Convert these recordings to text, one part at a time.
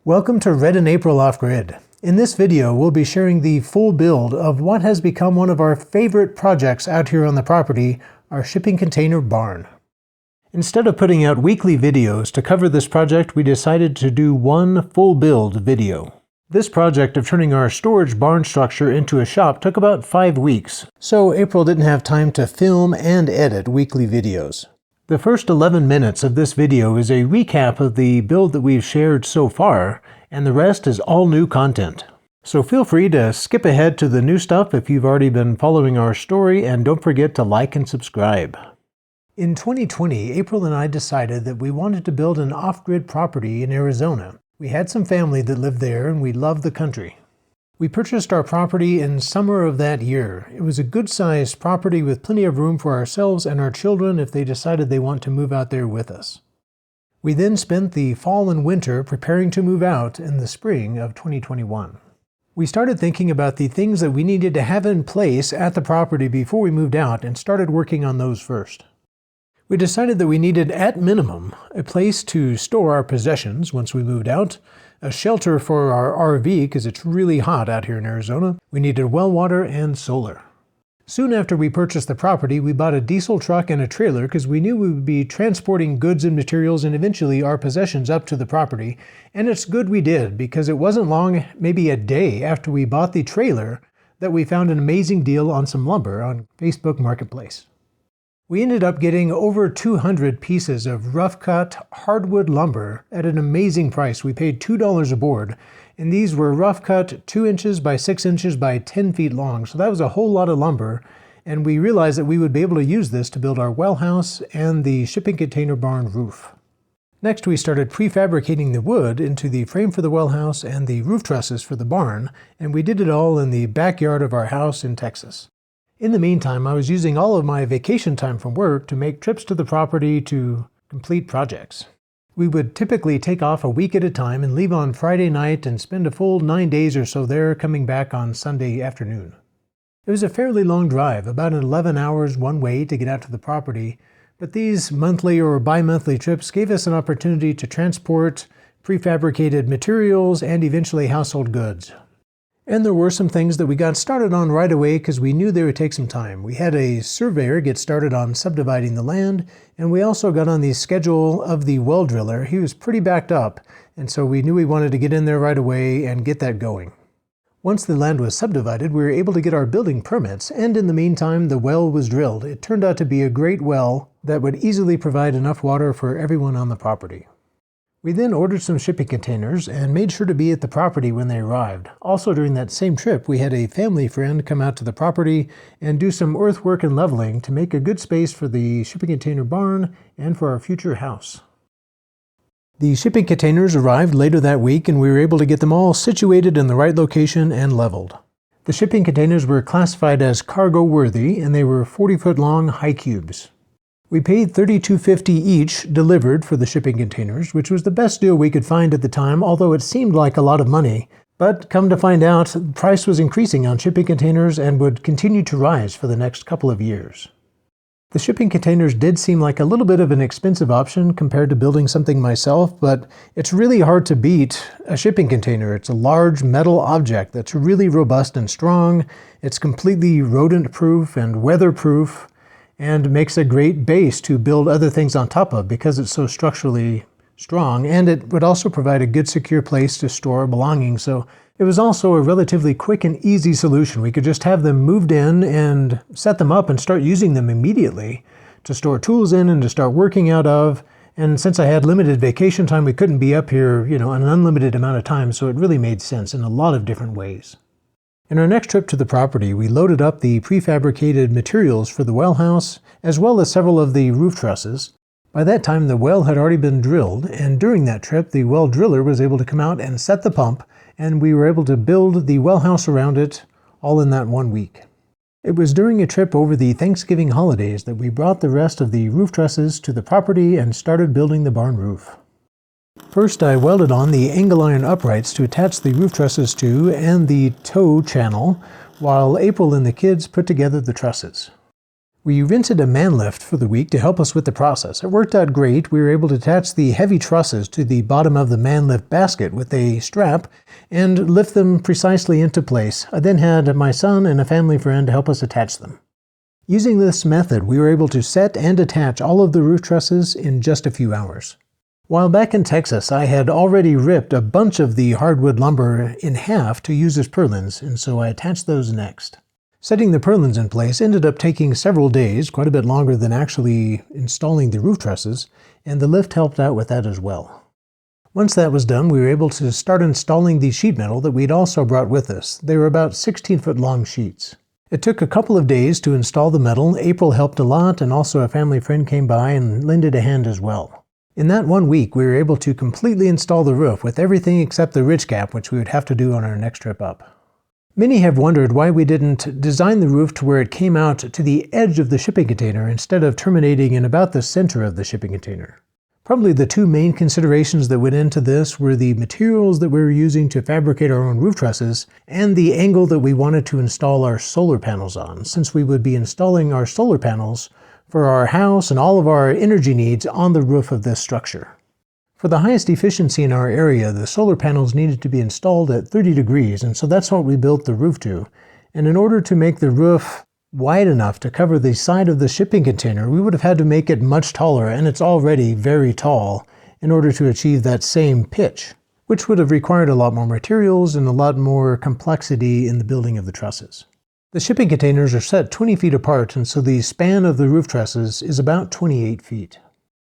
Welcome to Red and April Off-Grid. In this video, we'll be sharing the full build of what has become one of our favorite projects out here on the property, our shipping container barn. Instead of putting out weekly videos to cover this project, we decided to do one full build video. This project of turning our storage barn structure into a shop took about 5 weeks, so April didn't have time to film and edit weekly videos. The first 11 minutes of this video is a recap of the build that we've shared so far, and the rest is all new content. So feel free to skip ahead to the new stuff if you've already been following our story, and don't forget to like and subscribe. In 2020, April and I decided that we wanted to build an off-grid property in Arizona. We had some family that lived there and we loved the country. We purchased our property in summer of that year. It was a good-sized property with plenty of room for ourselves and our children if they decided they want to move out there with us. We then spent the fall and winter preparing to move out in the spring of 2021. We started thinking about the things that we needed to have in place at the property before we moved out and started working on those first. We decided that we needed, at minimum, a place to store our possessions once we moved out, a shelter for our RV because it's really hot out here in Arizona. We needed well water and solar. Soon after we purchased the property, we bought a diesel truck and a trailer because we knew we would be transporting goods and materials and eventually our possessions up to the property. And it's good we did because it wasn't long, maybe a day after we bought the trailer, that we found an amazing deal on some lumber on Facebook Marketplace. We ended up getting over 200 pieces of rough-cut hardwood lumber at an amazing price. We paid $2 a board, and these were rough-cut 2 inches by 6 inches by 10 feet long. So that was a whole lot of lumber, and we realized that we would be able to use this to build our well house and the shipping container barn roof. Next, we started prefabricating the wood into the frame for the well house and the roof trusses for the barn, and we did it all in the backyard of our house in Texas. In the meantime, I was using all of my vacation time from work to make trips to the property to complete projects. We would typically take off a week at a time and leave on Friday night and spend a full 9 days or so there, coming back on Sunday afternoon. It was a fairly long drive, about 11 hours one way to get out to the property, but these monthly or bi-monthly trips gave us an opportunity to transport prefabricated materials and eventually household goods. And there were some things that we got started on right away because we knew they would take some time. We had a surveyor get started on subdividing the land, and we also got on the schedule of the well driller. He was pretty backed up, and so we knew we wanted to get in there right away and get that going. Once the land was subdivided, we were able to get our building permits, and in the meantime, the well was drilled. It turned out to be a great well that would easily provide enough water for everyone on the property. We then ordered some shipping containers and made sure to be at the property when they arrived. Also during that same trip, we had a family friend come out to the property and do some earthwork and leveling to make a good space for the shipping container barn and for our future house. The shipping containers arrived later that week and we were able to get them all situated in the right location and leveled. The shipping containers were classified as cargo worthy and they were 40-foot long high cubes. We paid $32.50 each delivered for the shipping containers, which was the best deal we could find at the time, although it seemed like a lot of money. But come to find out, the price was increasing on shipping containers and would continue to rise for the next couple of years. The shipping containers did seem like a little bit of an expensive option compared to building something myself, but it's really hard to beat a shipping container. It's a large metal object that's really robust and strong. It's completely rodent-proof and weather-proof, and makes a great base to build other things on top of because it's so structurally strong, and it would also provide a good secure place to store belongings. So it was also a relatively quick and easy solution. We could just have them moved in and set them up and start using them immediately to store tools in and to start working out of. And since I had limited vacation time, we couldn't be up here, an unlimited amount of time, so it really made sense in a lot of different ways. In our next trip to the property, we loaded up the prefabricated materials for the well house, as well as several of the roof trusses. By that time, the well had already been drilled, and during that trip, the well driller was able to come out and set the pump, and we were able to build the well house around it, all in that 1 week. It was during a trip over the Thanksgiving holidays that we brought the rest of the roof trusses to the property and started building the barn roof. First, I welded on the angle iron uprights to attach the roof trusses to and the toe channel, while April and the kids put together the trusses. We rented a man lift for the week to help us with the process. It worked out great. We were able to attach the heavy trusses to the bottom of the man lift basket with a strap and lift them precisely into place. I then had my son and a family friend help us attach them. Using this method, we were able to set and attach all of the roof trusses in just a few hours. While back in Texas, I had already ripped a bunch of the hardwood lumber in half to use as purlins, and so I attached those next. Setting the purlins in place ended up taking several days, quite a bit longer than actually installing the roof trusses, and the lift helped out with that as well. Once that was done, we were able to start installing the sheet metal that we'd also brought with us. They were about 16-foot long sheets. It took a couple of days to install the metal. April helped a lot, and also a family friend came by and lended a hand as well. In that 1 week, we were able to completely install the roof with everything except the ridge cap, which we would have to do on our next trip up. Many have wondered why we didn't design the roof to where it came out to the edge of the shipping container instead of terminating in about the center of the shipping container. Probably the two main considerations that went into this were the materials that we were using to fabricate our own roof trusses and the angle that we wanted to install our solar panels on, since we would be installing our solar panels for our house and all of our energy needs on the roof of this structure. For the highest efficiency in our area, the solar panels needed to be installed at 30 degrees, and so that's what we built the roof to. And in order to make the roof wide enough to cover the side of the shipping container, we would have had to make it much taller, and it's already very tall, in order to achieve that same pitch, which would have required a lot more materials and a lot more complexity in the building of the trusses. The shipping containers are set 20 feet apart, and so the span of the roof trusses is about 28 feet.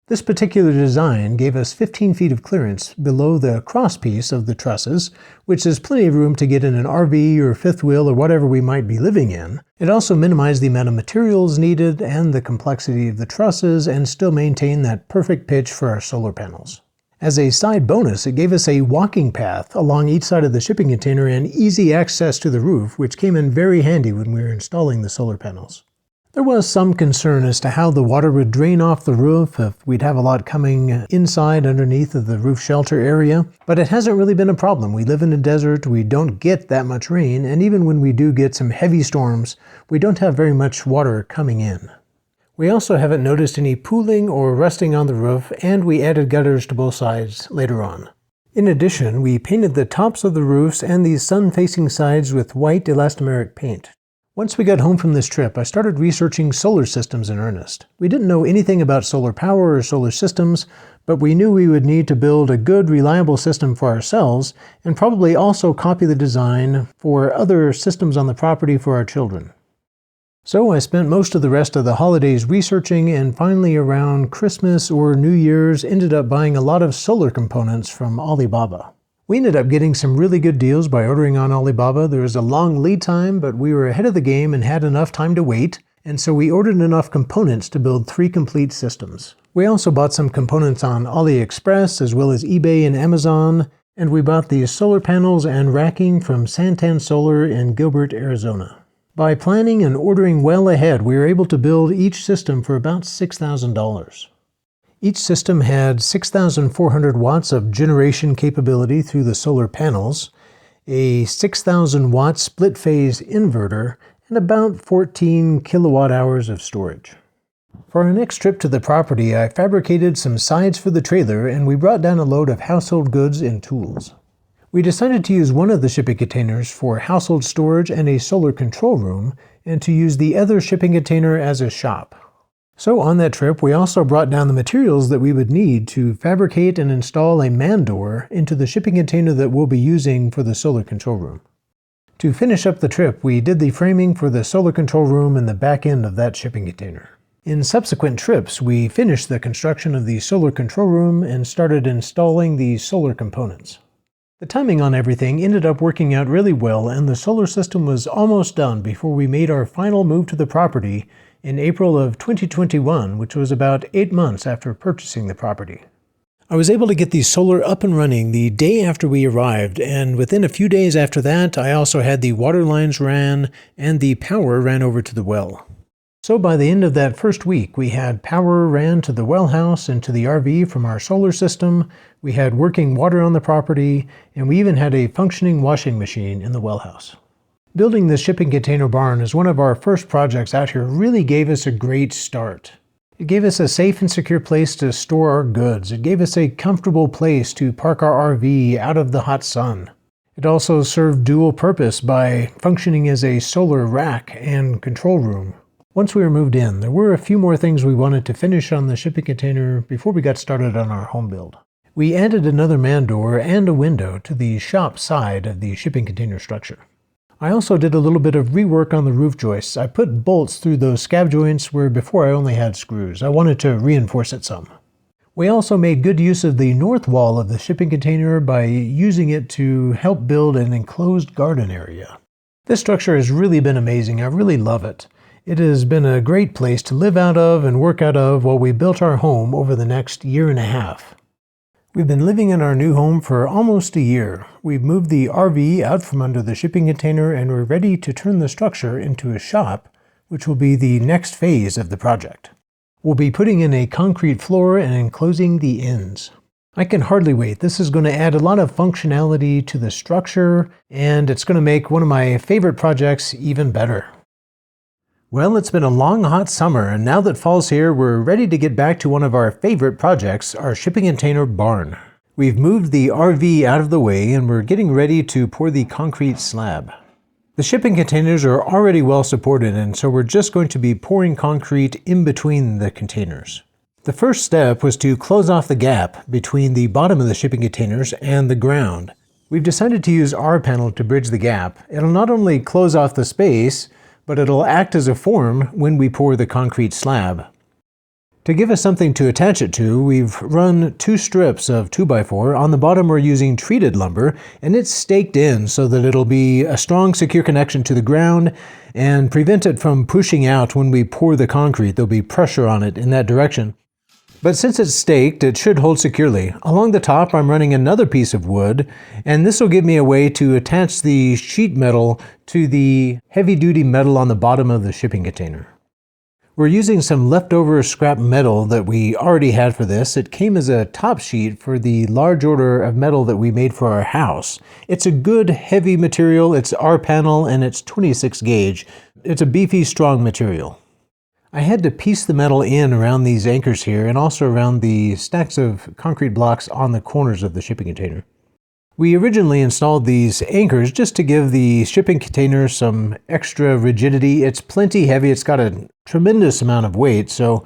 This particular design gave us 15 feet of clearance below the crosspiece of the trusses, which is plenty of room to get in an RV or fifth wheel or whatever we might be living in. It also minimized the amount of materials needed and the complexity of the trusses and still maintained that perfect pitch for our solar panels. As a side bonus, it gave us a walking path along each side of the shipping container and easy access to the roof, which came in very handy when we were installing the solar panels. There was some concern as to how the water would drain off the roof if we'd have a lot coming inside underneath of the roof shelter area, but it hasn't really been a problem. We live in a desert, we don't get that much rain, and even when we do get some heavy storms, we don't have very much water coming in. We also haven't noticed any pooling or rusting on the roof, and we added gutters to both sides later on. In addition, we painted the tops of the roofs and the sun-facing sides with white elastomeric paint. Once we got home from this trip, I started researching solar systems in earnest. We didn't know anything about solar power or solar systems, but we knew we would need to build a good, reliable system for ourselves and probably also copy the design for other systems on the property for our children. So I spent most of the rest of the holidays researching, and finally around Christmas or New Year's ended up buying a lot of solar components from Alibaba. We ended up getting some really good deals by ordering on Alibaba. There was a long lead time, but we were ahead of the game and had enough time to wait, and so we ordered enough components to build 3 complete systems. We also bought some components on AliExpress as well as eBay and Amazon, and we bought the solar panels and racking from Santan Solar in Gilbert, Arizona. By planning and ordering well ahead, we were able to build each system for about $6,000. Each system had 6,400 watts of generation capability through the solar panels, a 6,000 watt split-phase inverter, and about 14 kilowatt hours of storage. For our next trip to the property, I fabricated some sides for the trailer, and we brought down a load of household goods and tools. We decided to use one of the shipping containers for household storage and a solar control room, and to use the other shipping container as a shop. So on that trip, we also brought down the materials that we would need to fabricate and install a man door into the shipping container that we'll be using for the solar control room. To finish up the trip, we did the framing for the solar control room and the back end of that shipping container. In subsequent trips, we finished the construction of the solar control room and started installing the solar components. The timing on everything ended up working out really well, and the solar system was almost done before we made our final move to the property in April of 2021, which was about 8 months after purchasing the property. I was able to get the solar up and running the day after we arrived, and within a few days after that, I also had the water lines ran and the power ran over to the well. So by the end of that first week, we had power ran to the well house and to the RV from our solar system, we had working water on the property, and we even had a functioning washing machine in the well house. Building the shipping container barn as one of our first projects out here really gave us a great start. It gave us a safe and secure place to store our goods. It gave us a comfortable place to park our RV out of the hot sun. It also served dual purpose by functioning as a solar rack and control room. Once we were moved in, there were a few more things we wanted to finish on the shipping container before we got started on our home build. We added another man door and a window to the shop side of the shipping container structure. I also did a little bit of rework on the roof joists. I put bolts through those scab joints where before I only had screws. I wanted to reinforce it some. We also made good use of the north wall of the shipping container by using it to help build an enclosed garden area. This structure has really been amazing. I really love it. It has been a great place to live out of and work out of while we built our home over the next year and a half. We've been living in our new home for almost a year. We've moved the RV out from under the shipping container and we're ready to turn the structure into a shop, which will be the next phase of the project. We'll be putting in a concrete floor and enclosing the ends. I can hardly wait. This is going to add a lot of functionality to the structure and it's going to make one of my favorite projects even better. Well, it's been a long, hot summer, and now that fall's here, we're ready to get back to one of our favorite projects, our shipping container barn. We've moved the RV out of the way, and we're getting ready to pour the concrete slab. The shipping containers are already well supported, and so we're just going to be pouring concrete in between the containers. The first step was to close off the gap between the bottom of the shipping containers and the ground. We've decided to use our panel to bridge the gap. It'll not only close off the space, but it'll act as a form when we pour the concrete slab. To give us something to attach it to, we've run 2 strips of 2x4. On the bottom we're using treated lumber, and it's staked in so that it'll be a strong, secure connection to the ground and prevent it from pushing out when we pour the concrete. There'll be pressure on it in that direction. But since it's staked, it should hold securely. Along the top, I'm running another piece of wood, and this will give me a way to attach the sheet metal to the heavy-duty metal on the bottom of the shipping container. We're using some leftover scrap metal that we already had for this. It came as a top sheet for the large order of metal that we made for our house. It's a good, heavy material. It's our panel, and it's 26 gauge. It's a beefy, strong material. I had to piece the metal in around these anchors here and also around the stacks of concrete blocks on the corners of the shipping container. We originally installed these anchors just to give the shipping container some extra rigidity. It's plenty heavy. It's got a tremendous amount of weight, so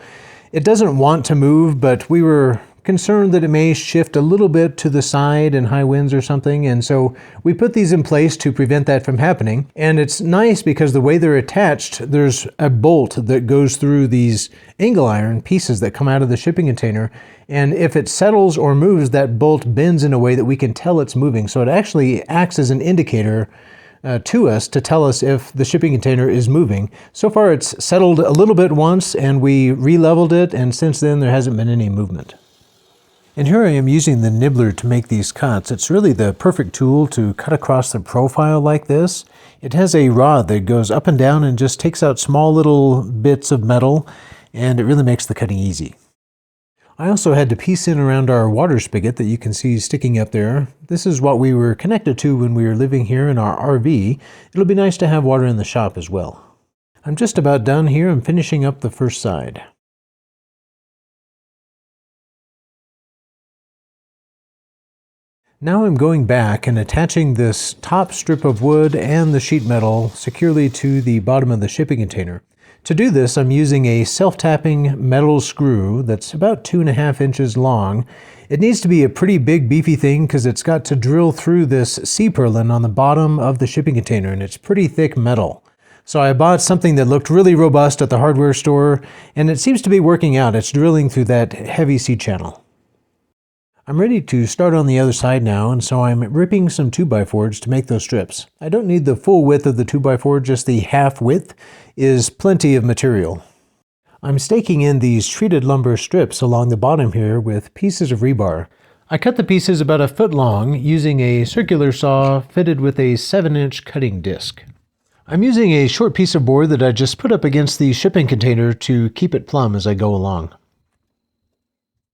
it doesn't want to move, but we were concerned that it may shift a little bit to the side in high winds or something, and so we put these in place to prevent that from happening. And it's nice because the way they're attached, there's a bolt that goes through these angle iron pieces that come out of the shipping container, and if it settles or moves, that bolt bends in a way that we can tell it's moving. So it actually acts as an indicator to us to tell us if the shipping container is moving. So far it's settled a little bit once and we re-leveled it, and since then there hasn't been any movement. And here I am using the nibbler to make these cuts. It's really the perfect tool to cut across the profile like this. It has a rod that goes up and down and just takes out small little bits of metal, and it really makes the cutting easy. I also had to piece in around our water spigot that you can see sticking up there. This is what we were connected to when we were living here in our RV. It'll be nice to have water in the shop as well. I'm just about done here. I'm finishing up the first side. Now I'm going back and attaching this top strip of wood and the sheet metal securely to the bottom of the shipping container. To do this, I'm using a self-tapping metal screw that's about 2.5 inches long. It needs to be a pretty big, beefy thing because it's got to drill through this C-purlin on the bottom of the shipping container, and it's pretty thick metal. So I bought something that looked really robust at the hardware store, and it seems to be working out. It's drilling through that heavy C-channel. I'm ready to start on the other side now, and so I'm ripping some 2x4s to make those strips. I don't need the full width of the 2x4, just the half width is plenty of material. I'm staking in these treated lumber strips along the bottom here with pieces of rebar. I cut the pieces about 1 foot long using a circular saw fitted with a 7-inch cutting disc. I'm using a short piece of board that I just put up against the shipping container to keep it plumb as I go along.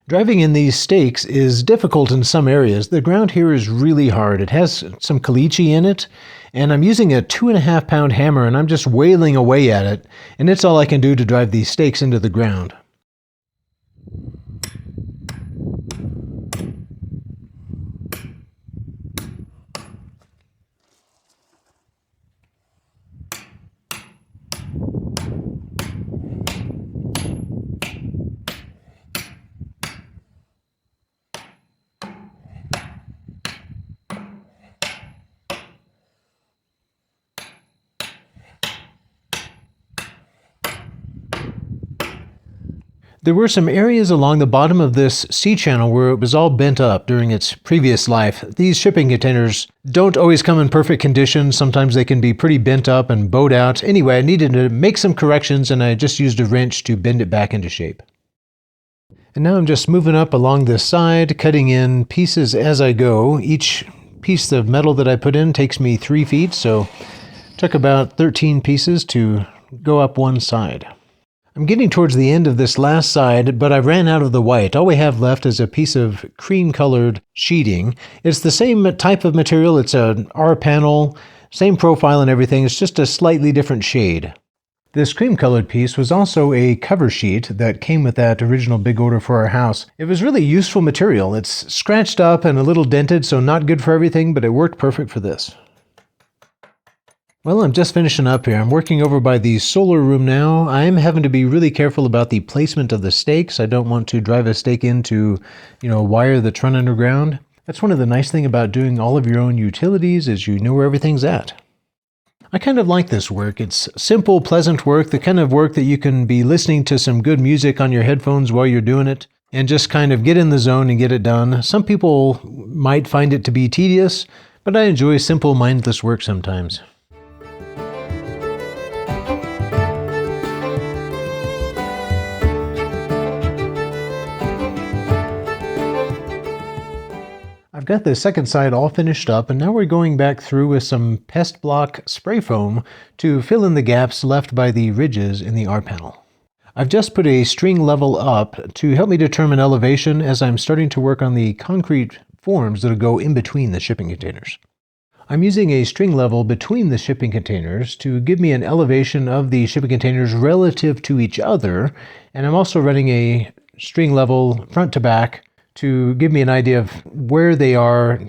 Driving in these stakes is difficult in some areas. The ground here is really hard. It has some caliche in it, and I'm using a 2.5 pound hammer and I'm just wailing away at it, and it's all I can do to drive these stakes into the ground. There were some areas along the bottom of this sea channel where it was all bent up during its previous life. These shipping containers don't always come in perfect condition. Sometimes they can be pretty bent up and bowed out. Anyway, I needed to make some corrections and I just used a wrench to bend it back into shape. And now I'm just moving up along this side, cutting in pieces as I go. Each piece of metal that I put in takes me 3 feet, so it took about 13 pieces to go up one side. I'm getting towards the end of this last side, but I ran out of the white. All we have left is a piece of cream-colored sheeting. It's the same type of material. It's an R panel, same profile and everything. It's just a slightly different shade. This cream-colored piece was also a cover sheet that came with that original big order for our house. It was really useful material. It's scratched up and a little dented, so not good for everything, but it worked perfect for this. Well, I'm just finishing up here. I'm working over by the solar room now. I'm having to be really careful about the placement of the stakes. I don't want to drive a stake into, a wire that's run underground. That's one of the nice things about doing all of your own utilities is you know where everything's at. I kind of like this work. It's simple, pleasant work, the kind of work that you can be listening to some good music on your headphones while you're doing it and just kind of get in the zone and get it done. Some people might find it to be tedious, but I enjoy simple, mindless work sometimes. I've got the second side all finished up, and now we're going back through with some pest block spray foam to fill in the gaps left by the ridges in the R panel. I've just put a string level up to help me determine elevation as I'm starting to work on the concrete forms that'll go in between the shipping containers. I'm using a string level between the shipping containers to give me an elevation of the shipping containers relative to each other, and I'm also running a string level front to back to give me an idea of where they are.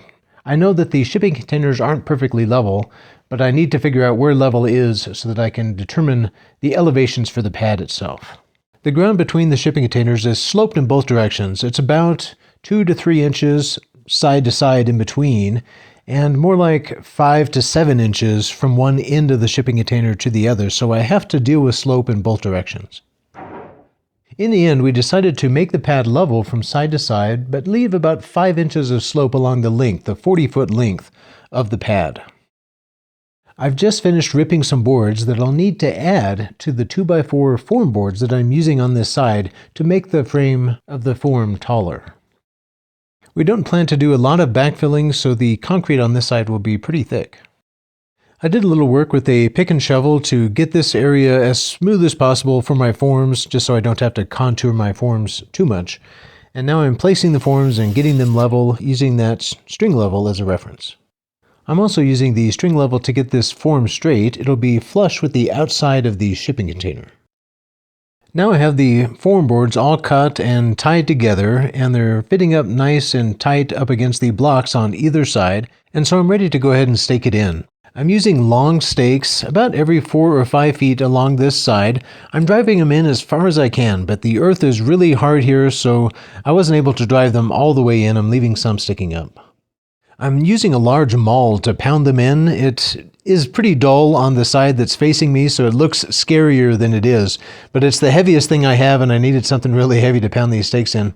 I know that the shipping containers aren't perfectly level, but I need to figure out where level is so that I can determine the elevations for the pad itself. The ground between the shipping containers is sloped in both directions. It's about 2 to 3 inches side to side in between, and more like 5 to 7 inches from one end of the shipping container to the other, so I have to deal with slope in both directions. In the end, we decided to make the pad level from side to side, but leave about 5 inches of slope along the length, the 40-foot length of the pad. I've just finished ripping some boards that I'll need to add to the 2x4 form boards that I'm using on this side to make the frame of the form taller. We don't plan to do a lot of backfilling, so the concrete on this side will be pretty thick. I did a little work with a pick and shovel to get this area as smooth as possible for my forms, just so I don't have to contour my forms too much. And now I'm placing the forms and getting them level using that string level as a reference. I'm also using the string level to get this form straight. It'll be flush with the outside of the shipping container. Now I have the form boards all cut and tied together, and they're fitting up nice and tight up against the blocks on either side, and so I'm ready to go ahead and stake it in. I'm using long stakes, about every 4 or 5 feet along this side. I'm driving them in as far as I can, but the earth is really hard here, so I wasn't able to drive them all the way in. I'm leaving some sticking up. I'm using a large maul to pound them in. It is pretty dull on the side that's facing me, so it looks scarier than it is, but it's the heaviest thing I have, and I needed something really heavy to pound these stakes in.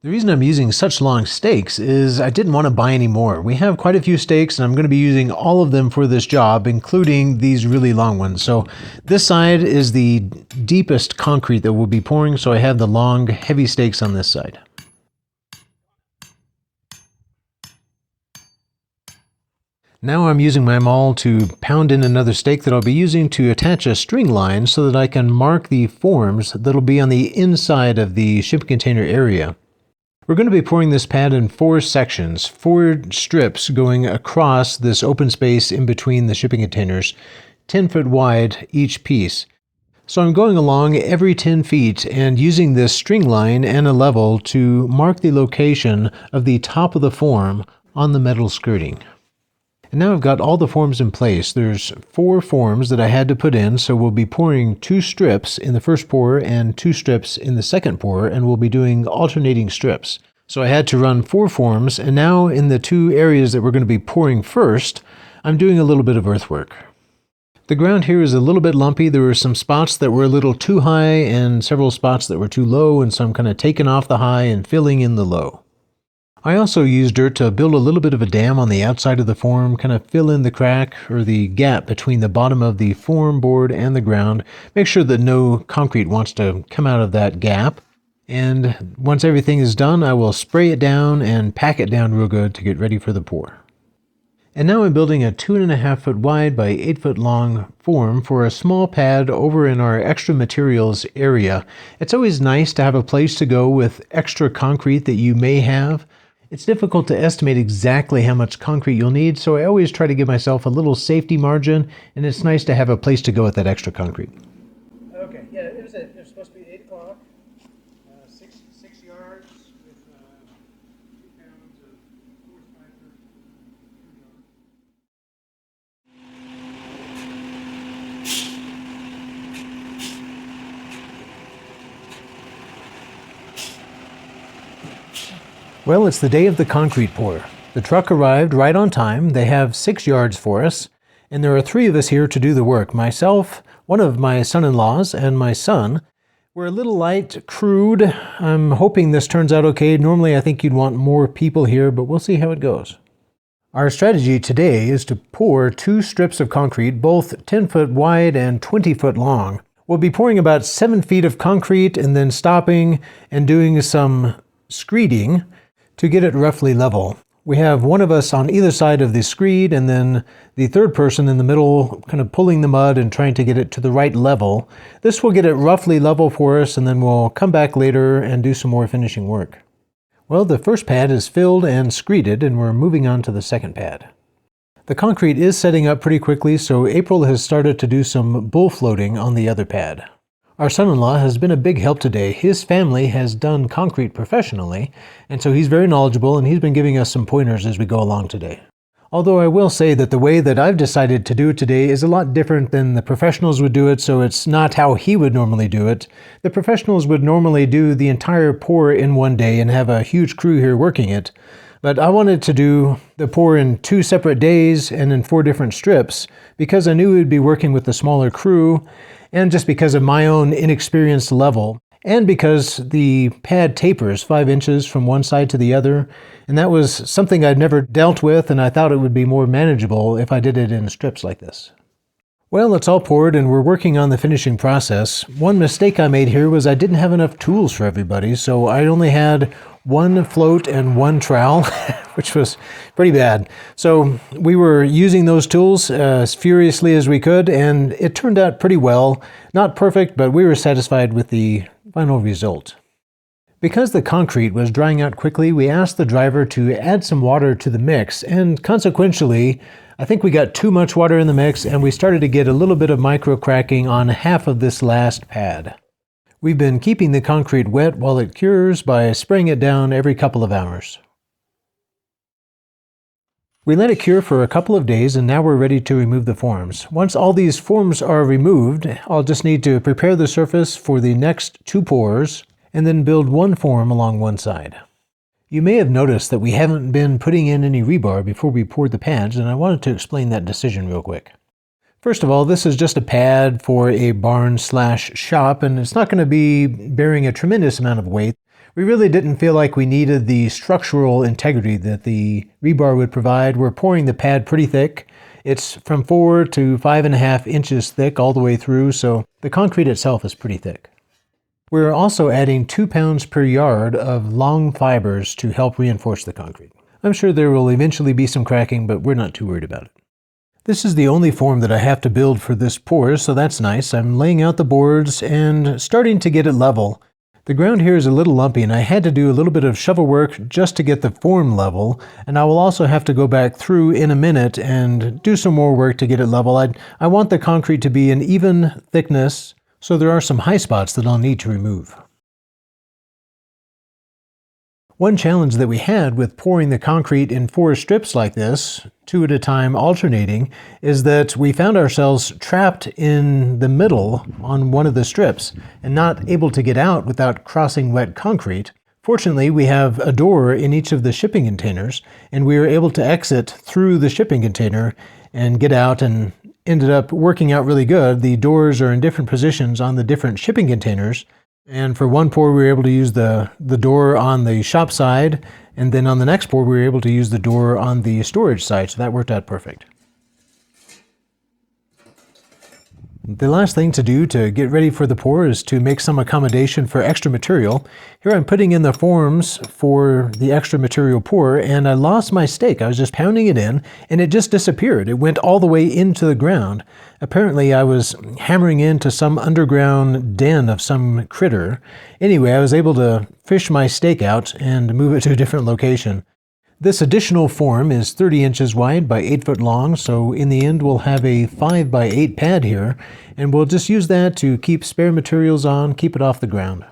The reason I'm using such long stakes is I didn't want to buy any more. We have quite a few stakes, and I'm going to be using all of them for this job, including these really long ones. So this side is the deepest concrete that we'll be pouring, so I have the long, heavy stakes on this side. Now I'm using my maul to pound in another stake that I'll be using to attach a string line so that I can mark the forms that'll be on the inside of the shipping container area. We're going to be pouring this pad in 4 sections, 4 strips going across this open space in between the shipping containers, 10 foot wide each piece. So I'm going along every 10 feet and using this string line and a level to mark the location of the top of the form on the metal skirting. And now I've got all the forms in place. There's 4 forms that I had to put in, so we'll be pouring 2 strips in the first pour and 2 strips in the second pour, and we'll be doing alternating strips. So I had to run 4 forms, and now in the 2 areas that we're going to be pouring first, I'm doing a little bit of earthwork. The ground here is a little bit lumpy. There were some spots that were a little too high and several spots that were too low, and so I'm kind of taking off the high and filling in the low. I also used dirt to build a little bit of a dam on the outside of the form, kind of fill in the crack or the gap between the bottom of the form board and the ground. Make sure that no concrete wants to come out of that gap. And once everything is done, I will spray it down and pack it down real good to get ready for the pour. And now I'm building a 2.5 foot wide by 8 foot long form for a small pad over in our extra materials area. It's always nice to have a place to go with extra concrete that you may have. It's difficult to estimate exactly how much concrete you'll need, so I always try to give myself a little safety margin, and it's nice to have a place to go with that extra concrete. Okay, yeah, it was supposed to be 8 o'clock, 6 yards with 2 pounds of force factor. Well, it's the day of the concrete pour. The truck arrived right on time. They have 6 yards for us, and there are 3 of us here to do the work. Myself, one of my son-in-laws, and my son. We're a little light, crude. I'm hoping this turns out okay. Normally I think you'd want more people here, but we'll see how it goes. Our strategy today is to pour 2 strips of concrete, both 10 foot wide and 20 foot long. We'll be pouring about 7 feet of concrete and then stopping and doing some screeding to get it roughly level. We have one of us on either side of the screed and then the third person in the middle kind of pulling the mud and trying to get it to the right level. This will get it roughly level for us, and then we'll come back later and do some more finishing work. Well, the first pad is filled and screeded, and we're moving on to the second pad. The concrete is setting up pretty quickly, so April has started to do some bull floating on the other pad. Our son-in-law has been a big help today. His family has done concrete professionally, and so he's very knowledgeable, and he's been giving us some pointers as we go along today. Although I will say that the way that I've decided to do it today is a lot different than the professionals would do it, so it's not how he would normally do it. The professionals would normally do the entire pour in one day and have a huge crew here working it. But I wanted to do the pour in 2 separate days and in 4 different strips because I knew we'd be working with a smaller crew, and just because of my own inexperienced level, and because the pad tapers 5 inches from one side to the other, and that was something I'd never dealt with, and I thought it would be more manageable if I did it in strips like this. Well, it's all poured and we're working on the finishing process. One mistake I made here was I didn't have enough tools for everybody, so I only had 1 float and 1 trowel, which was pretty bad. So we were using those tools as furiously as we could, and it turned out pretty well. Not perfect, but we were satisfied with the final result. Because the concrete was drying out quickly, we asked the driver to add some water to the mix, and consequentially, I think we got too much water in the mix, and we started to get a little bit of micro cracking on half of this last pad. We've been keeping the concrete wet while it cures by spraying it down every couple of hours. We let it cure for a couple of days, and now we're ready to remove the forms. Once all these forms are removed, I'll just need to prepare the surface for the next 2 pours, and then build 1 form along one side. You may have noticed that we haven't been putting in any rebar before we poured the pads, and I wanted to explain that decision real quick. First of all, this is just a pad for a barn/shop, and it's not going to be bearing a tremendous amount of weight. We really didn't feel like we needed the structural integrity that the rebar would provide. We're pouring the pad pretty thick. It's from 4 to 5.5 inches thick all the way through, so the concrete itself is pretty thick. We're also adding 2 pounds per yard of long fibers to help reinforce the concrete. I'm sure there will eventually be some cracking, but we're not too worried about it. This is the only form that I have to build for this pour, so that's nice. I'm laying out the boards and starting to get it level. The ground here is a little lumpy, and I had to do a little bit of shovel work just to get the form level, and I will also have to go back through in a minute and do some more work to get it level. I want the concrete to be an even thickness, so there are some high spots that I'll need to remove. One challenge that we had with pouring the concrete in 4 strips like this, 2 at a time alternating, is that we found ourselves trapped in the middle on one of the strips and not able to get out without crossing wet concrete. Fortunately, we have a door in each of the shipping containers, and we were able to exit through the shipping container and get out, and ended up working out really good. The doors are in different positions on the different shipping containers. And for one pour, we were able to use the door on the shop side, and then on the next pour, we were able to use the door on the storage side, so that worked out perfect. The last thing to do to get ready for the pour is to make some accommodation for extra material. Here I'm putting in the forms for the extra material pour, and I lost my stake. I was just pounding it in, and it just disappeared. It went all the way into the ground. Apparently I was hammering into some underground den of some critter. Anyway, I was able to fish my stake out and move it to a different location. This additional form is 30 inches wide by 8 foot long, so in the end we'll have a 5 by 8 pad here, and we'll just use that to keep spare materials on, keep it off the ground.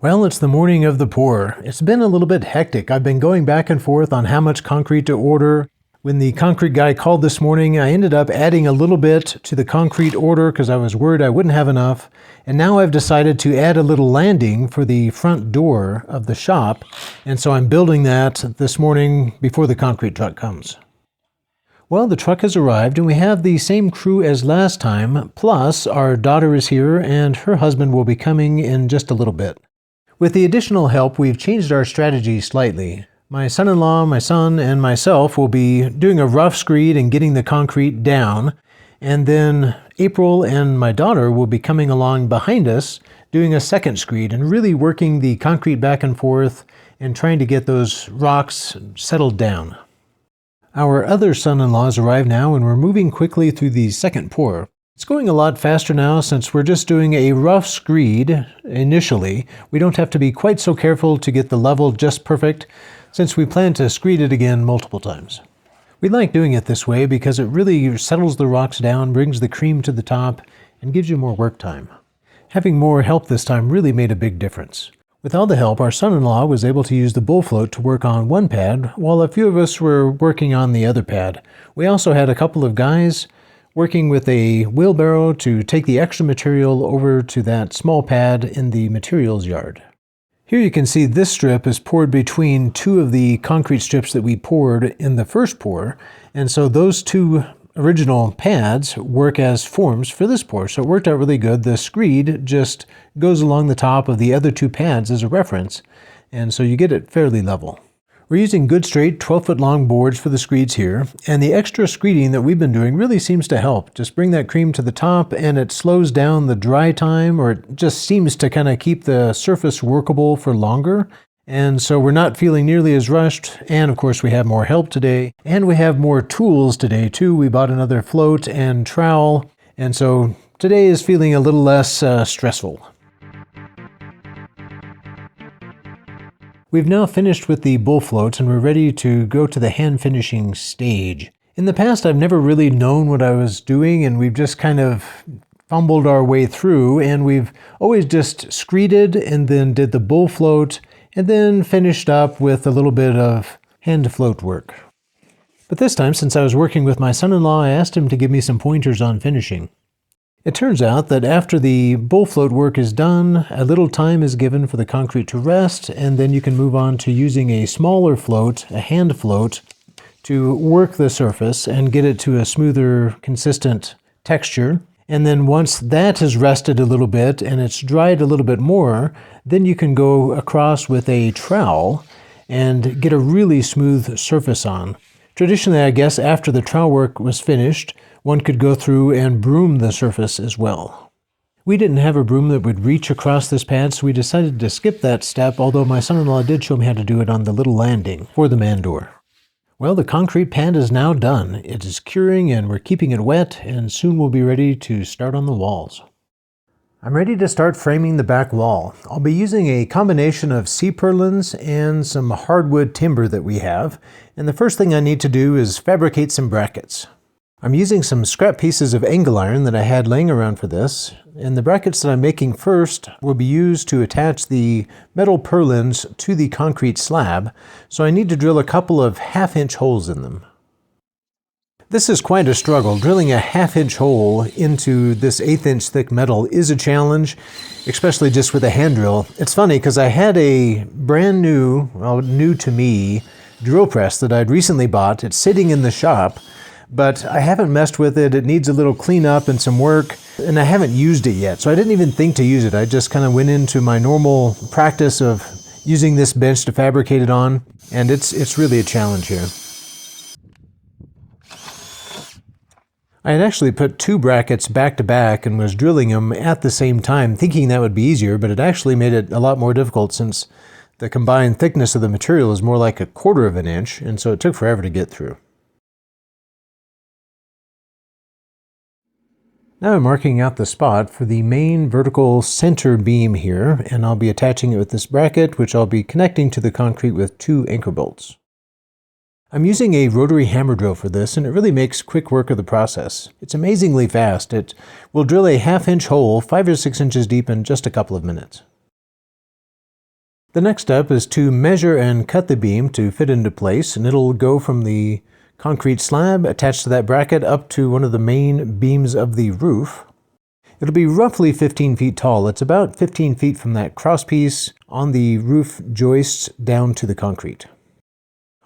Well, it's the morning of the pour. It's been a little bit hectic. I've been going back and forth on how much concrete to order. When the concrete guy called this morning, I ended up adding a little bit to the concrete order because I was worried I wouldn't have enough. And now I've decided to add a little landing for the front door of the shop. And so I'm building that this morning before the concrete truck comes. Well, the truck has arrived and we have the same crew as last time, plus our daughter is here and her husband will be coming in just a little bit. With the additional help, we've changed our strategy slightly. My son-in-law, my son, and myself will be doing a rough screed and getting the concrete down. And then April and my daughter will be coming along behind us doing a second screed and really working the concrete back and forth and trying to get those rocks settled down. Our other son-in-law has arrived now and we're moving quickly through the second pour. It's going a lot faster now since we're just doing a rough screed initially. We don't have to be quite so careful to get the level just perfect, since we plan to screed it again multiple times. We like doing it this way because it really settles the rocks down, brings the cream to the top, and gives you more work time. Having more help this time really made a big difference. With all the help, our son-in-law was able to use the bull float to work on one pad, while a few of us were working on the other pad. We also had a couple of guys working with a wheelbarrow to take the extra material over to that small pad in the materials yard. Here you can see this strip is poured between 2 of the concrete strips that we poured in the first pour, and so those 2 original pads work as forms for this pour, so it worked out really good. The screed just goes along the top of the other 2 pads as a reference, and so you get it fairly level. We're using good straight 12-foot long boards for the screeds here, and the extra screeding that we've been doing really seems to help. Just bring that cream to the top and it slows down the dry time, or it just seems to kind of keep the surface workable for longer. And so we're not feeling nearly as rushed, and of course we have more help today, and we have more tools today too. We bought another float and trowel, and so today is feeling a little less stressful. We've now finished with the bull floats and we're ready to go to the hand finishing stage. In the past, I've never really known what I was doing, and we've just kind of fumbled our way through, and we've always just screeded and then did the bull float and then finished up with a little bit of hand float work. But this time, since I was working with my son-in-law, I asked him to give me some pointers on finishing. It turns out that after the bull float work is done, a little time is given for the concrete to rest, and then you can move on to using a smaller float, a hand float, to work the surface and get it to a smoother, consistent texture. And then once that has rested a little bit and it's dried a little bit more, then you can go across with a trowel and get a really smooth surface on. Traditionally, I guess, after the trowel work was finished, one could go through and broom the surface as well. We didn't have a broom that would reach across this pad, so we decided to skip that step, although my son-in-law did show me how to do it on the little landing for the man door. Well, the concrete pad is now done. It is curing and we're keeping it wet, and soon we'll be ready to start on the walls. I'm ready to start framing the back wall. I'll be using a combination of C-purlins and some hardwood timber that we have, and the first thing I need to do is fabricate some brackets. I'm using some scrap pieces of angle iron that I had laying around for this, and the brackets that I'm making first will be used to attach the metal purlins to the concrete slab, so I need to drill a couple of half-inch holes in them. This is quite a struggle. Drilling a half-inch hole into this 1/8-inch thick metal is a challenge, especially just with a hand drill. It's funny because I had a brand new, well, new to me, drill press that I'd recently bought. It's sitting in the shop, but I haven't messed with it. It needs a little cleanup and some work, and I haven't used it yet, so I didn't even think to use it. I just kind of went into my normal practice of using this bench to fabricate it on, and it's really a challenge here. I had actually put 2 brackets back to back and was drilling them at the same time, thinking that would be easier, but it actually made it a lot more difficult since the combined thickness of the material is more like 1/4 of an inch, and so it took forever to get through. Now I'm marking out the spot for the main vertical center beam here, and I'll be attaching it with this bracket, which I'll be connecting to the concrete with 2 anchor bolts. I'm using a rotary hammer drill for this, and it really makes quick work of the process. It's amazingly fast. It will drill a half-inch hole 5 or 6 inches deep in just a couple of minutes. The next step is to measure and cut the beam to fit into place, and it'll go from the concrete slab attached to that bracket up to one of the main beams of the roof. It'll be roughly 15 feet tall. It's about 15 feet from that crosspiece on the roof joists down to the concrete.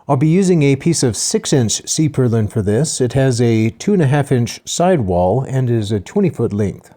I'll be using a piece of 6-inch C-purlin for this. It has a 2.5-inch sidewall and is a 20-foot length.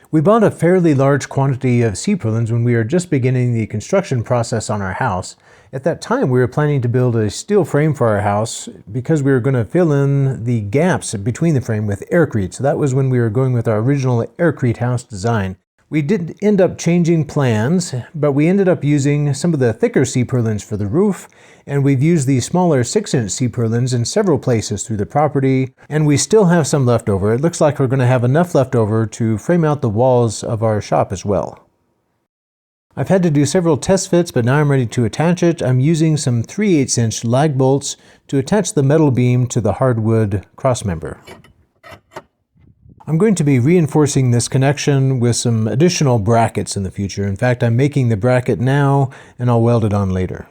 We bought a fairly large quantity of C-purlins when we were just beginning the construction process on our house. At that time, we were planning to build a steel frame for our house because we were going to fill in the gaps between the frame with aircrete. So that was when we were going with our original aircrete house design. We did end up changing plans, but we ended up using some of the thicker C-purlins for the roof, and we've used the smaller 6-inch C-purlins in several places through the property, and we still have some left over. It looks like we're going to have enough left over to frame out the walls of our shop as well. I've had to do several test fits, but now I'm ready to attach it. I'm using some 3/8-inch lag bolts to attach the metal beam to the hardwood crossmember. I'm going to be reinforcing this connection with some additional brackets in the future. In fact, I'm making the bracket now, and I'll weld it on later.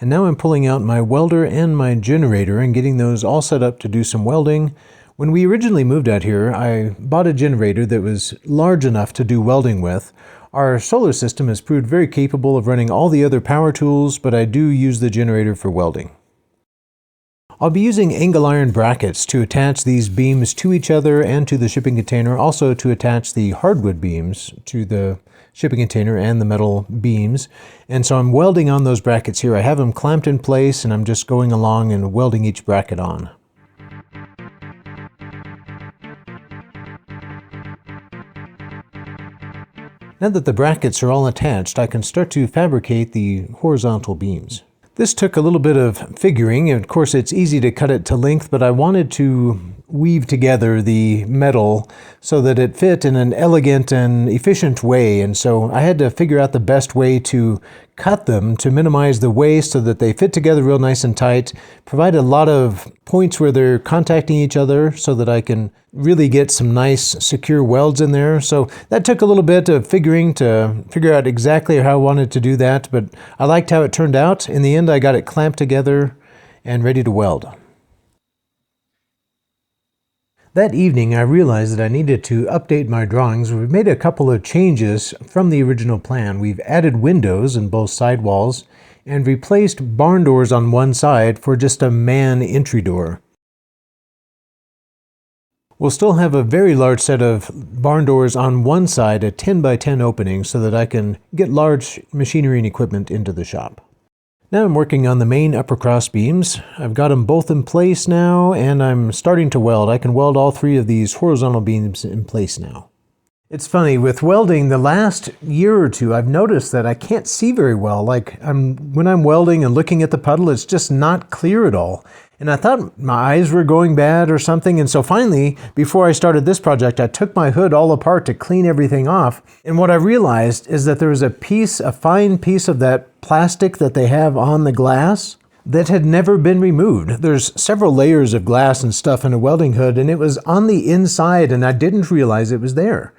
And now I'm pulling out my welder and my generator and getting those all set up to do some welding. When we originally moved out here, I bought a generator that was large enough to do welding with. Our solar system has proved very capable of running all the other power tools, but I do use the generator for welding. I'll be using angle iron brackets to attach these beams to each other and to the shipping container, also to attach the hardwood beams to the shipping container and the metal beams. And so I'm welding on those brackets here. I have them clamped in place, and I'm just going along and welding each bracket on. Now that the brackets are all attached, I can start to fabricate the horizontal beams. This took a little bit of figuring. Of course, it's easy to cut it to length, but I wanted to weave together the metal so that it fit in an elegant and efficient way. And so I had to figure out the best way to cut them to minimize the waste so that they fit together real nice and tight, provide a lot of points where they're contacting each other so that I can really get some nice secure welds in there. So that took a little bit of figuring to figure out exactly how I wanted to do that, but I liked how it turned out. In the end, I got it clamped together and ready to weld. That evening, I realized that I needed to update my drawings. We've made a couple of changes from the original plan. We've added windows in both side walls and replaced barn doors on one side for just a man entry door. We'll still have a very large set of barn doors on one side, a 10 by 10 opening, so that I can get large machinery and equipment into the shop. Now I'm working on the main upper cross beams. I've got them both in place now, and I'm starting to weld. I can weld all 3 of these horizontal beams in place now. It's funny, with welding the last year or two, I've noticed that I can't see very well. Like when I'm welding and looking at the puddle, it's just not clear at all. And I thought my eyes were going bad or something. And so finally, before I started this project, I took my hood all apart to clean everything off. And what I realized is that there was a fine piece of that plastic that they have on the glass that had never been removed. There's several layers of glass and stuff in a welding hood, and it was on the inside, and I didn't realize it was there.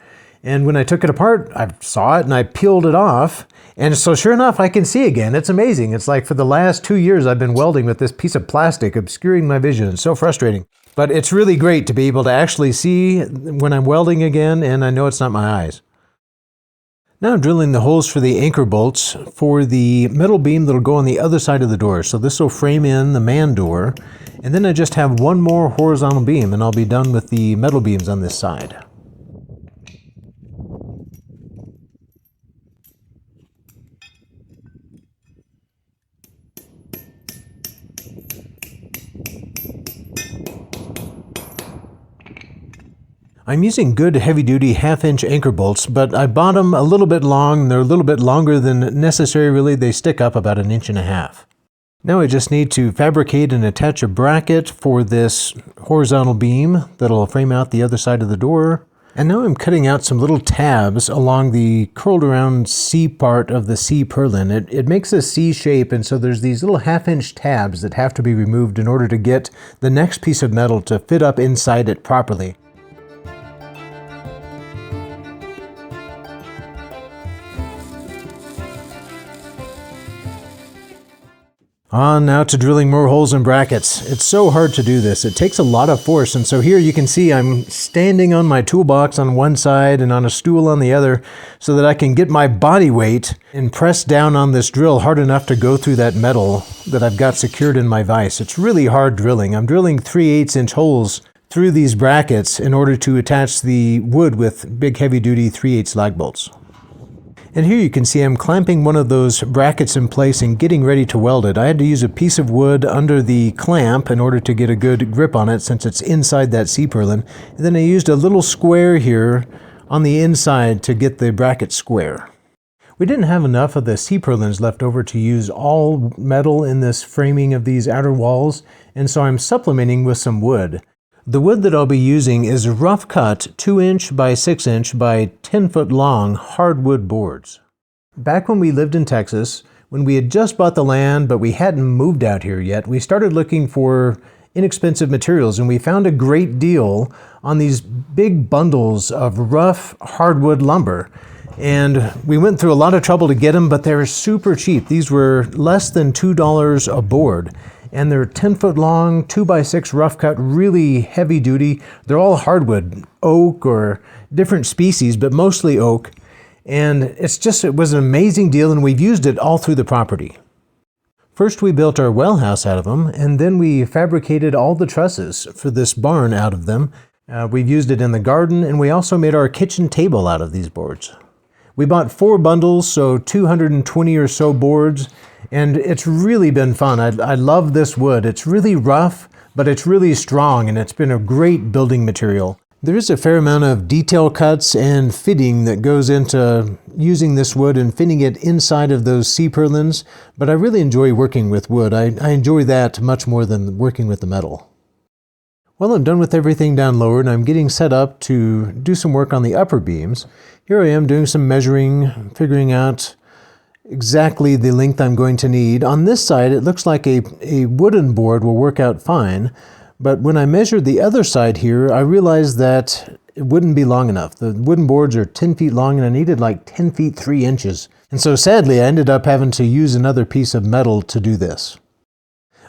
And when I took it apart, I saw it and I peeled it off. And so sure enough, I can see again. It's amazing. It's like for the last 2 years, I've been welding with this piece of plastic obscuring my vision. It's so frustrating. But it's really great to be able to actually see when I'm welding again, and I know it's not my eyes. Now I'm drilling the holes for the anchor bolts for the metal beam that'll go on the other side of the door. So this will frame in the man door. And then I just have one more horizontal beam, and I'll be done with the metal beams on this side. I'm using good heavy-duty 1/2-inch anchor bolts, but I bought them a little bit long. They're a little bit longer than necessary, really. They stick up about 1.5 inches. Now I just need to fabricate and attach a bracket for this horizontal beam that'll frame out the other side of the door. And now I'm cutting out some little tabs along the curled around C part of the C purlin. It makes a C shape, and so there's these little 1/2-inch tabs that have to be removed in order to get the next piece of metal to fit up inside it properly. On now to drilling more holes and brackets. It's so hard to do this. It takes a lot of force, and so here you can see I'm standing on my toolbox on one side and on a stool on the other so that I can get my body weight and press down on this drill hard enough to go through that metal that I've got secured in my vise. It's really hard drilling. I'm drilling 3/8-inch holes through these brackets in order to attach the wood with big heavy-duty 3/8 lag bolts. And here you can see I'm clamping one of those brackets in place and getting ready to weld it. I had to use a piece of wood under the clamp in order to get a good grip on it since it's inside that C-purlin. And then I used a little square here on the inside to get the bracket square. We didn't have enough of the C-purlins left over to use all metal in this framing of these outer walls, and so I'm supplementing with some wood. The wood that I'll be using is rough cut 2-inch by 6-inch by 10-foot long hardwood boards. Back when we lived in Texas, when we had just bought the land but we hadn't moved out here yet, we started looking for inexpensive materials, and we found a great deal on these big bundles of rough hardwood lumber. And we went through a lot of trouble to get them, but they were super cheap. These were less than $2 a board. And they're 10-foot long, 2x6 rough cut, really heavy duty. They're all hardwood, oak or different species, but mostly oak. And it was an amazing deal, and we've used it all through the property. First we built our well house out of them, and then we fabricated all the trusses for this barn out of them. We've used it in the garden, and we also made our kitchen table out of these boards. We bought 4 bundles, so 220 or so boards, and it's really been fun. I love this wood. It's really rough, but it's really strong, and it's been a great building material. There is a fair amount of detail cuts and fitting that goes into using this wood and fitting it inside of those C-purlins, but I really enjoy working with wood. I enjoy that much more than working with the metal. Well, I'm done with everything down lower, and I'm getting set up to do some work on the upper beams. Here I am doing some measuring, figuring out exactly the length I'm going to need. On this side, it looks like a wooden board will work out fine, but when I measured the other side here, I realized that it wouldn't be long enough. The wooden boards are 10 feet long, and I needed like 10 feet 3 inches. And so sadly, I ended up having to use another piece of metal to do this.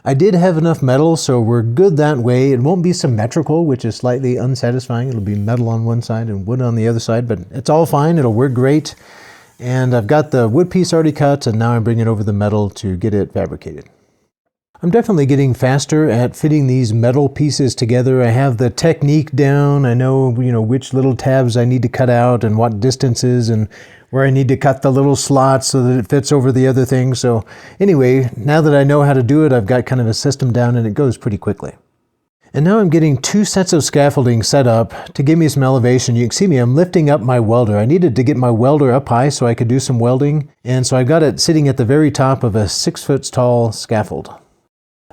I did have enough metal, so we're good that way. It won't be symmetrical, which is slightly unsatisfying. It'll be metal on one side and wood on the other side, but it's all fine. It'll work great. And I've got the wood piece already cut, and now I'm bringing over the metal to get it fabricated. I'm definitely getting faster at fitting these metal pieces together. I have the technique down. I know, which little tabs I need to cut out and what distances and where I need to cut the little slots so that it fits over the other thing. So anyway, now that I know how to do it, I've got kind of a system down, and it goes pretty quickly. And now I'm getting 2 sets of scaffolding set up to give me some elevation. You can see me, I'm lifting up my welder. I needed to get my welder up high so I could do some welding. And so I got it sitting at the very top of a 6 foot tall scaffold.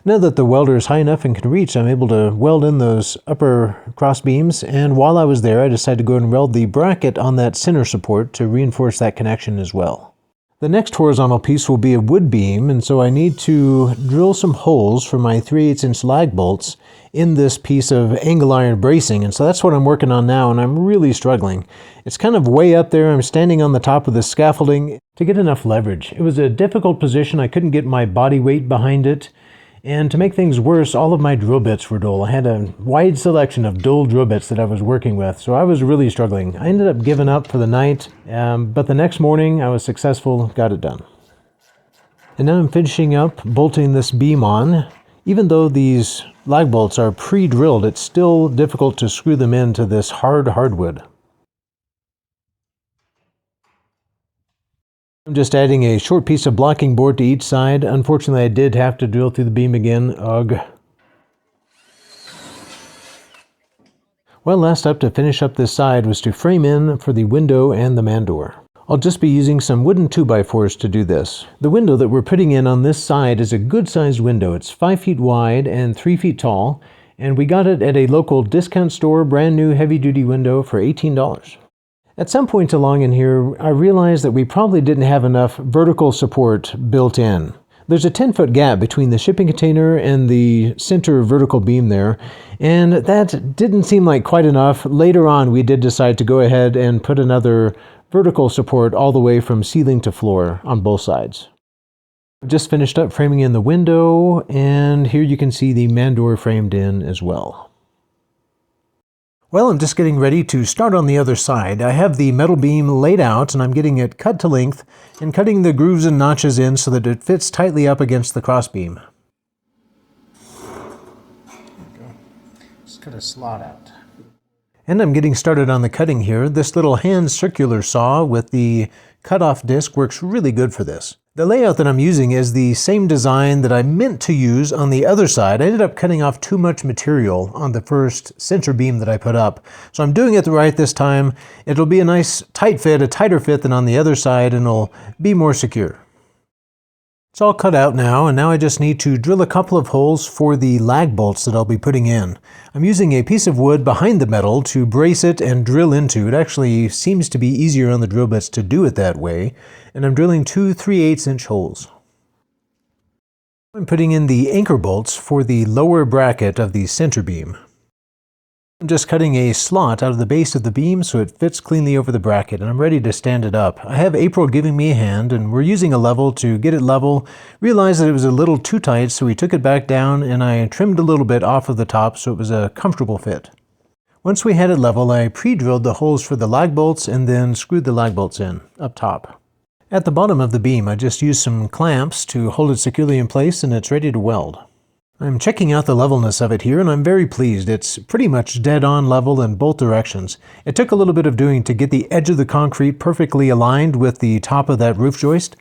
Now that the welder is high enough and can reach, I'm able to weld in those upper cross beams, and while I was there I decided to go and weld the bracket on that center support to reinforce that connection as well. The next horizontal piece will be a wood beam, and so I need to drill some holes for my 3/8 inch lag bolts in this piece of angle iron bracing, and so that's what I'm working on now, and I'm really struggling. It's kind of way up there. I'm standing on the top of the scaffolding to get enough leverage. It was a difficult position. I couldn't get my body weight behind it. And to make things worse, all of my drill bits were dull. I had a wide selection of dull drill bits that I was working with, so I was really struggling. I ended up giving up for the night, but the next morning I was successful, got it done. And now I'm finishing up bolting this beam on. Even though these lag bolts are pre-drilled, it's still difficult to screw them into this hardwood. I'm just adding a short piece of blocking board to each side. Unfortunately, I did have to drill through the beam again. Ugh. Well, last up to finish up this side was to frame in for the window and the man door. I'll just be using some wooden 2x4s to do this. The window that we're putting in on this side is a good sized window. It's 5 feet wide and 3 feet tall, and we got it at a local discount store, brand new heavy duty window for $18. At some point along in here, I realized that we probably didn't have enough vertical support built in. There's a 10-foot gap between the shipping container and the center vertical beam there, and that didn't seem like quite enough. Later on, we did decide to go ahead and put another vertical support all the way from ceiling to floor on both sides. I've just finished up framing in the window, and here you can see the man door framed in as well. Well, I'm just getting ready to start on the other side. I have the metal beam laid out and I'm getting it cut to length and cutting the grooves and notches in so that it fits tightly up against the cross beam. There we go. Just cut a slot out. And I'm getting started on the cutting here. This little hand circular saw with the cutoff disc works really good for this. The layout that I'm using is the same design that I meant to use on the other side. I ended up cutting off too much material on the first center beam that I put up. So I'm doing it right this time. It'll be a nice tight fit, a tighter fit than on the other side, and it'll be more secure. It's all cut out now, and now I just need to drill a couple of holes for the lag bolts that I'll be putting in. I'm using a piece of wood behind the metal to brace it and drill into. It actually seems to be easier on the drill bits to do it that way, and I'm drilling 2 3/8 inch holes. I'm putting in the anchor bolts for the lower bracket of the center beam. I'm just cutting a slot out of the base of the beam so it fits cleanly over the bracket, and I'm ready to stand it up. I have April giving me a hand, and we're using a level to get it level. Realized that it was a little too tight, so we took it back down and I trimmed a little bit off of the top so it was a comfortable fit. Once we had it level, I pre-drilled the holes for the lag bolts and then screwed the lag bolts in up top. At the bottom of the beam, I just used some clamps to hold it securely in place, and it's ready to weld. I'm checking out the levelness of it here, and I'm very pleased. It's pretty much dead on level in both directions. It took a little bit of doing to get the edge of the concrete perfectly aligned with the top of that roof joist.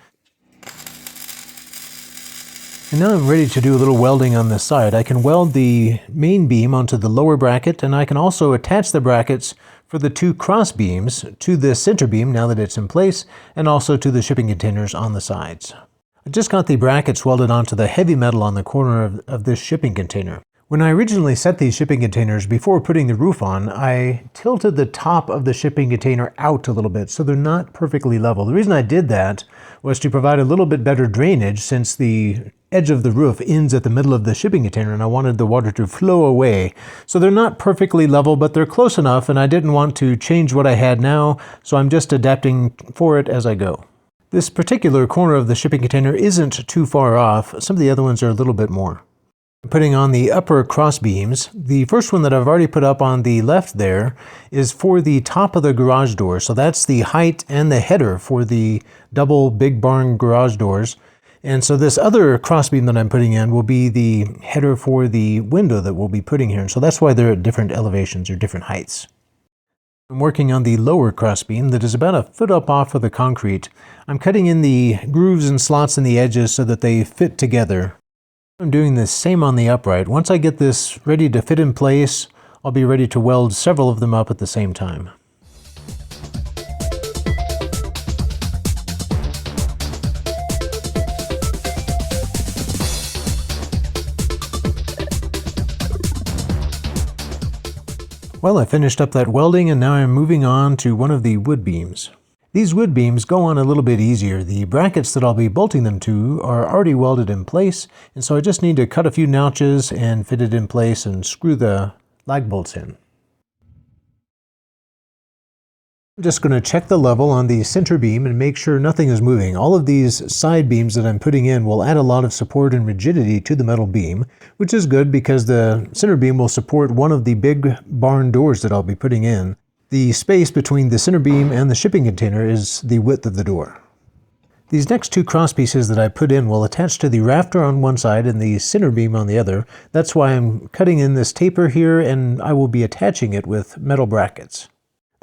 And now I'm ready to do a little welding on this side. I can weld the main beam onto the lower bracket, and I can also attach the brackets for the 2 cross beams to the center beam now that it's in place, and also to the shipping containers on the sides. I just got the brackets welded onto the heavy metal on the corner of this shipping container. When I originally set these shipping containers before putting the roof on, I tilted the top of the shipping container out a little bit so they're not perfectly level. The reason I did that was to provide a little bit better drainage, since the edge of the roof ends at the middle of the shipping container and I wanted the water to flow away. So they're not perfectly level, but they're close enough, and I didn't want to change what I had now, so I'm just adapting for it as I go. This particular corner of the shipping container isn't too far off. Some of the other ones are a little bit more. Putting on the upper cross beams. The first one that I've already put up on the left there is for the top of the garage door. So that's the height and the header for the double big barn garage doors. And so this other cross beam that I'm putting in will be the header for the window that we'll be putting here. And so that's why they're at different elevations or different heights. I'm working on the lower crossbeam that is about a foot up off of the concrete. I'm cutting in the grooves and slots in the edges so that they fit together. I'm doing the same on the upright. Once I get this ready to fit in place, I'll be ready to weld several of them up at the same time. Well, I finished up that welding and now I'm moving on to one of the wood beams. These wood beams go on a little bit easier. The brackets that I'll be bolting them to are already welded in place, and so I just need to cut a few notches and fit it in place and screw the lag bolts in. I'm just going to check the level on the center beam and make sure nothing is moving. All of these side beams that I'm putting in will add a lot of support and rigidity to the metal beam, which is good because the center beam will support one of the big barn doors that I'll be putting in. The space between the center beam and the shipping container is the width of the door. These next two cross pieces that I put in will attach to the rafter on one side and the center beam on the other. That's why I'm cutting in this taper here, and I will be attaching it with metal brackets.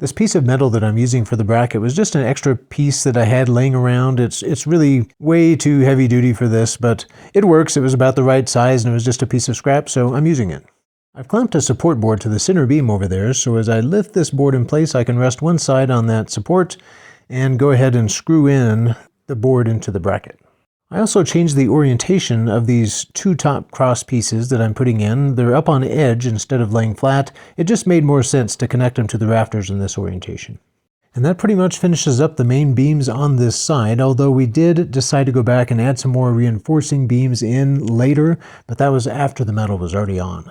This piece of metal that I'm using for the bracket was just an extra piece that I had laying around. It's really way too heavy duty for this, but it works. It was about the right size and it was just a piece of scrap, so I'm using it. I've clamped a support board to the center beam over there, so as I lift this board in place, I can rest one side on that support and go ahead and screw in the board into the bracket. I also changed the orientation of these two top cross pieces that I'm putting in. They're up on edge instead of laying flat. It just made more sense to connect them to the rafters in this orientation. And that pretty much finishes up the main beams on this side, although we did decide to go back and add some more reinforcing beams in later, but that was after the metal was already on.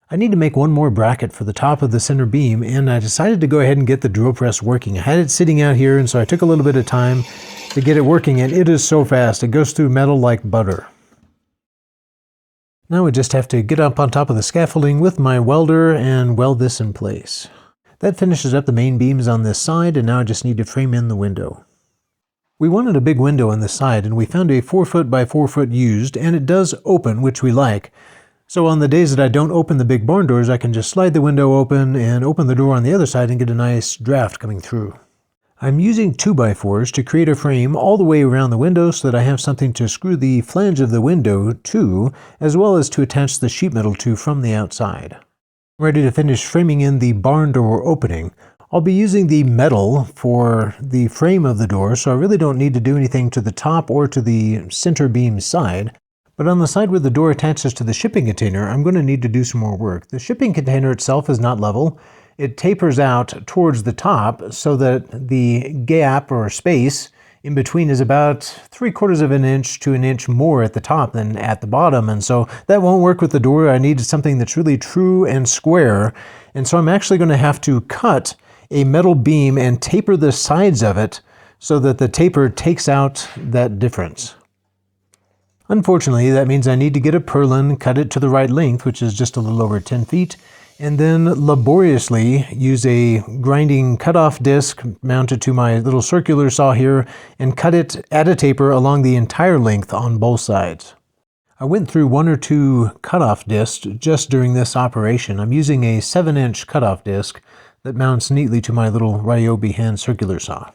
I need to make one more bracket for the top of the center beam, and I decided to go ahead and get the drill press working. I had it sitting out here, and so I took a little bit of time to get it working, and it is so fast. It goes through metal like butter. Now we just have to get up on top of the scaffolding with my welder and weld this in place. That finishes up the main beams on this side, and now I just need to frame in the window. We wanted a big window on this side, and we found a 4 foot by 4 foot used, and it does open, which we like. So on the days that I don't open the big barn doors, I can just slide the window open and open the door on the other side and get a nice draft coming through. I'm using 2x4s to create a frame all the way around the window so that I have something to screw the flange of the window to, as well as to attach the sheet metal to from the outside. I'm ready to finish framing in the barn door opening. I'll be using the metal for the frame of the door, so I really don't need to do anything to the top or to the center beam side. But on the side where the door attaches to the shipping container, I'm going to need to do some more work. The shipping container itself is not level. It tapers out towards the top so that the gap or space in between is about 3/4 of an inch to an inch more at the top than at the bottom. And so that won't work with the door. I need something that's really true and square. And so I'm actually going to have to cut a metal beam and taper the sides of it so that the taper takes out that difference. Unfortunately, that means I need to get a purlin, cut it to the right length, which is just a little over 10 feet, and then laboriously use a grinding cutoff disc mounted to my little circular saw here and cut it at a taper along the entire length on both sides. I went through 1 or 2 cutoff discs just during this operation. I'm using a 7-inch cutoff disc that mounts neatly to my little Ryobi hand circular saw.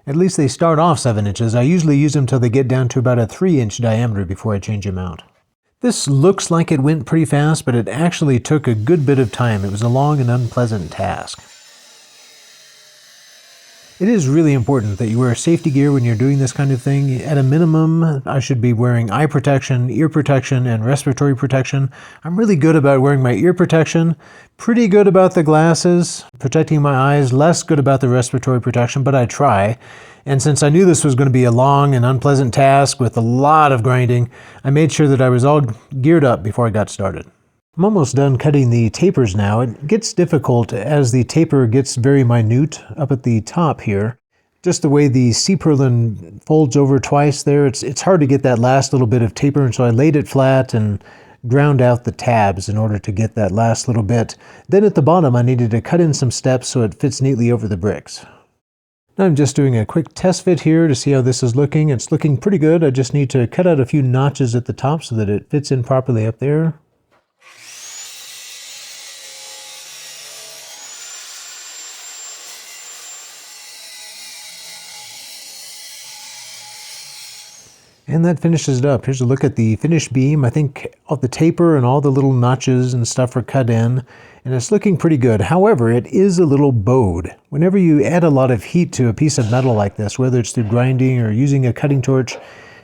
At least they start off 7 inches. I usually use them till they get down to about a 3-inch diameter before I change them out. This looks like it went pretty fast, but it actually took a good bit of time. It was a long and unpleasant task. It is really important that you wear safety gear when you're doing this kind of thing. At a minimum, I should be wearing eye protection, ear protection, and respiratory protection. I'm really good about wearing my ear protection, pretty good about the glasses, protecting my eyes, less good about the respiratory protection, but I try. And since I knew this was going to be a long and unpleasant task with a lot of grinding, I made sure that I was all geared up before I got started. I'm almost done cutting the tapers now. It gets difficult as the taper gets very minute up at the top here. Just the way the C-purlin folds over twice there, it's hard to get that last little bit of taper, and so I laid it flat and ground out the tabs in order to get that last little bit. Then at the bottom I needed to cut in some steps so it fits neatly over the bricks. Now I'm just doing a quick test fit here to see how this is looking. It's looking pretty good. I just need to cut out a few notches at the top so that it fits in properly up there. And that finishes it up. Here's a look at the finished beam. I think all the taper and all the little notches and stuff are cut in, and it's looking pretty good. However, it is a little bowed. Whenever you add a lot of heat to a piece of metal like this, whether it's through grinding or using a cutting torch,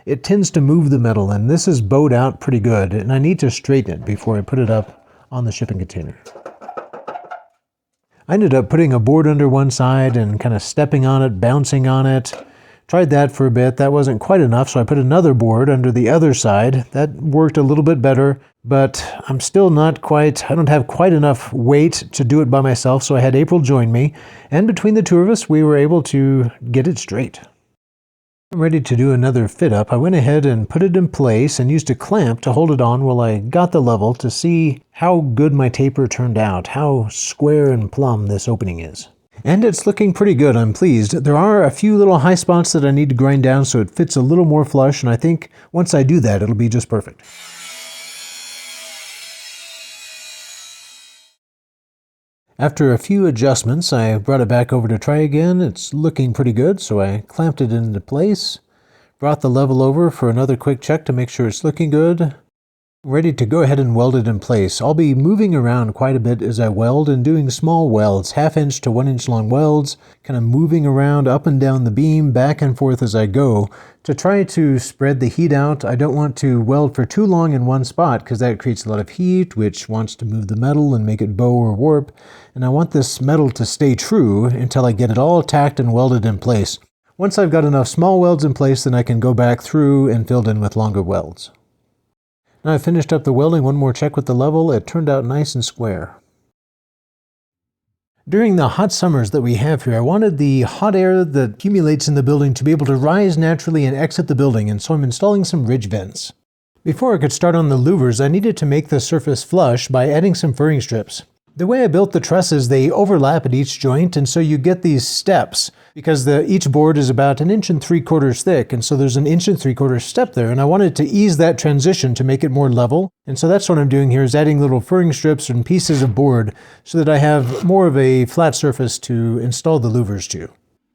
it tends to move the metal, and this is bowed out pretty good, and I need to straighten it before I put it up on the shipping container. I ended up putting a board under one side and kind of stepping on it, bouncing on it. Tried that for a bit. That wasn't quite enough, so I put another board under the other side. That worked a little bit better, but I'm still not quite, I don't have quite enough weight to do it by myself, so I had April join me, and between the two of us, we were able to get it straight. I'm ready to do another fit up. I went ahead and put it in place and used a clamp to hold it on while I got the level to see how good my taper turned out, how square and plumb this opening is. And it's looking pretty good, I'm pleased. There are a few little high spots that I need to grind down so it fits a little more flush, and I think once I do that, it'll be just perfect. After a few adjustments, I brought it back over to try again. It's looking pretty good, so I clamped it into place. Brought the level over for another quick check to make sure it's looking good. Ready to go ahead and weld it in place. I'll be moving around quite a bit as I weld and doing small welds, 1/2 inch to 1 inch long welds, kind of moving around up and down the beam, back and forth as I go, to try to spread the heat out. I don't want to weld for too long in one spot because that creates a lot of heat, which wants to move the metal and make it bow or warp. And I want this metal to stay true until I get it all tacked and welded in place. Once I've got enough small welds in place, then I can go back through and fill in with longer welds. Now I've finished up the welding, one more check with the level. It turned out nice and square. During the hot summers that we have here, I wanted the hot air that accumulates in the building to be able to rise naturally and exit the building, and so I'm installing some ridge vents. Before I could start on the louvers, I needed to make the surface flush by adding some furring strips. The way I built the trusses, they overlap at each joint, and so you get these steps because each board is about 1 3/4 inches thick, and so there's an 1 3/4 step there, and I wanted to ease that transition to make it more level, and so that's what I'm doing here, is adding little furring strips and pieces of board so that I have more of a flat surface to install the louvers to.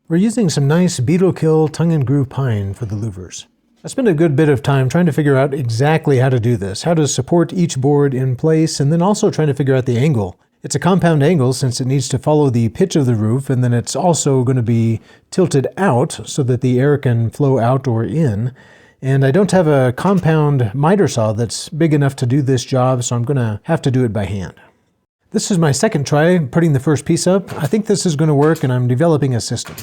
We're using some nice beetle kill tongue and groove pine for the louvers. I spent a good bit of time trying to figure out exactly how to do this, how to support each board in place, and then also trying to figure out the angle. It's a compound angle since it needs to follow the pitch of the roof, and then it's also going to be tilted out so that the air can flow out or in. And I don't have a compound miter saw that's big enough to do this job, so I'm going to have to do it by hand. This is my second try putting the first piece up. I think this is going to work, and I'm developing a system.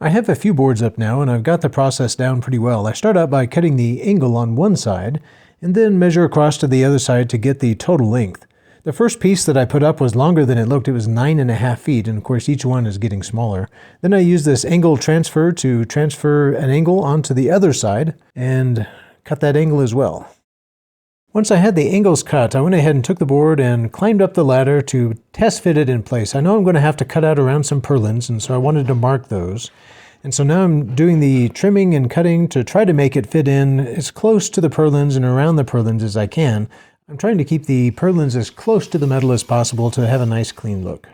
I have a few boards up now, and I've got the process down pretty well. I start out by cutting the angle on one side, and then measure across to the other side to get the total length. The first piece that I put up was longer than it looked. It was 9.5 feet, and of course each one is getting smaller. Then I used this angle transfer to transfer an angle onto the other side and cut that angle as well. Once I had the angles cut, I went ahead and took the board and climbed up the ladder to test fit it in place. I know I'm going to have to cut out around some purlins, and so I wanted to mark those. And so now I'm doing the trimming and cutting to try to make it fit in as close to the purlins and around the purlins as I can. I'm trying to keep the purlins as close to the metal as possible to have a nice clean look.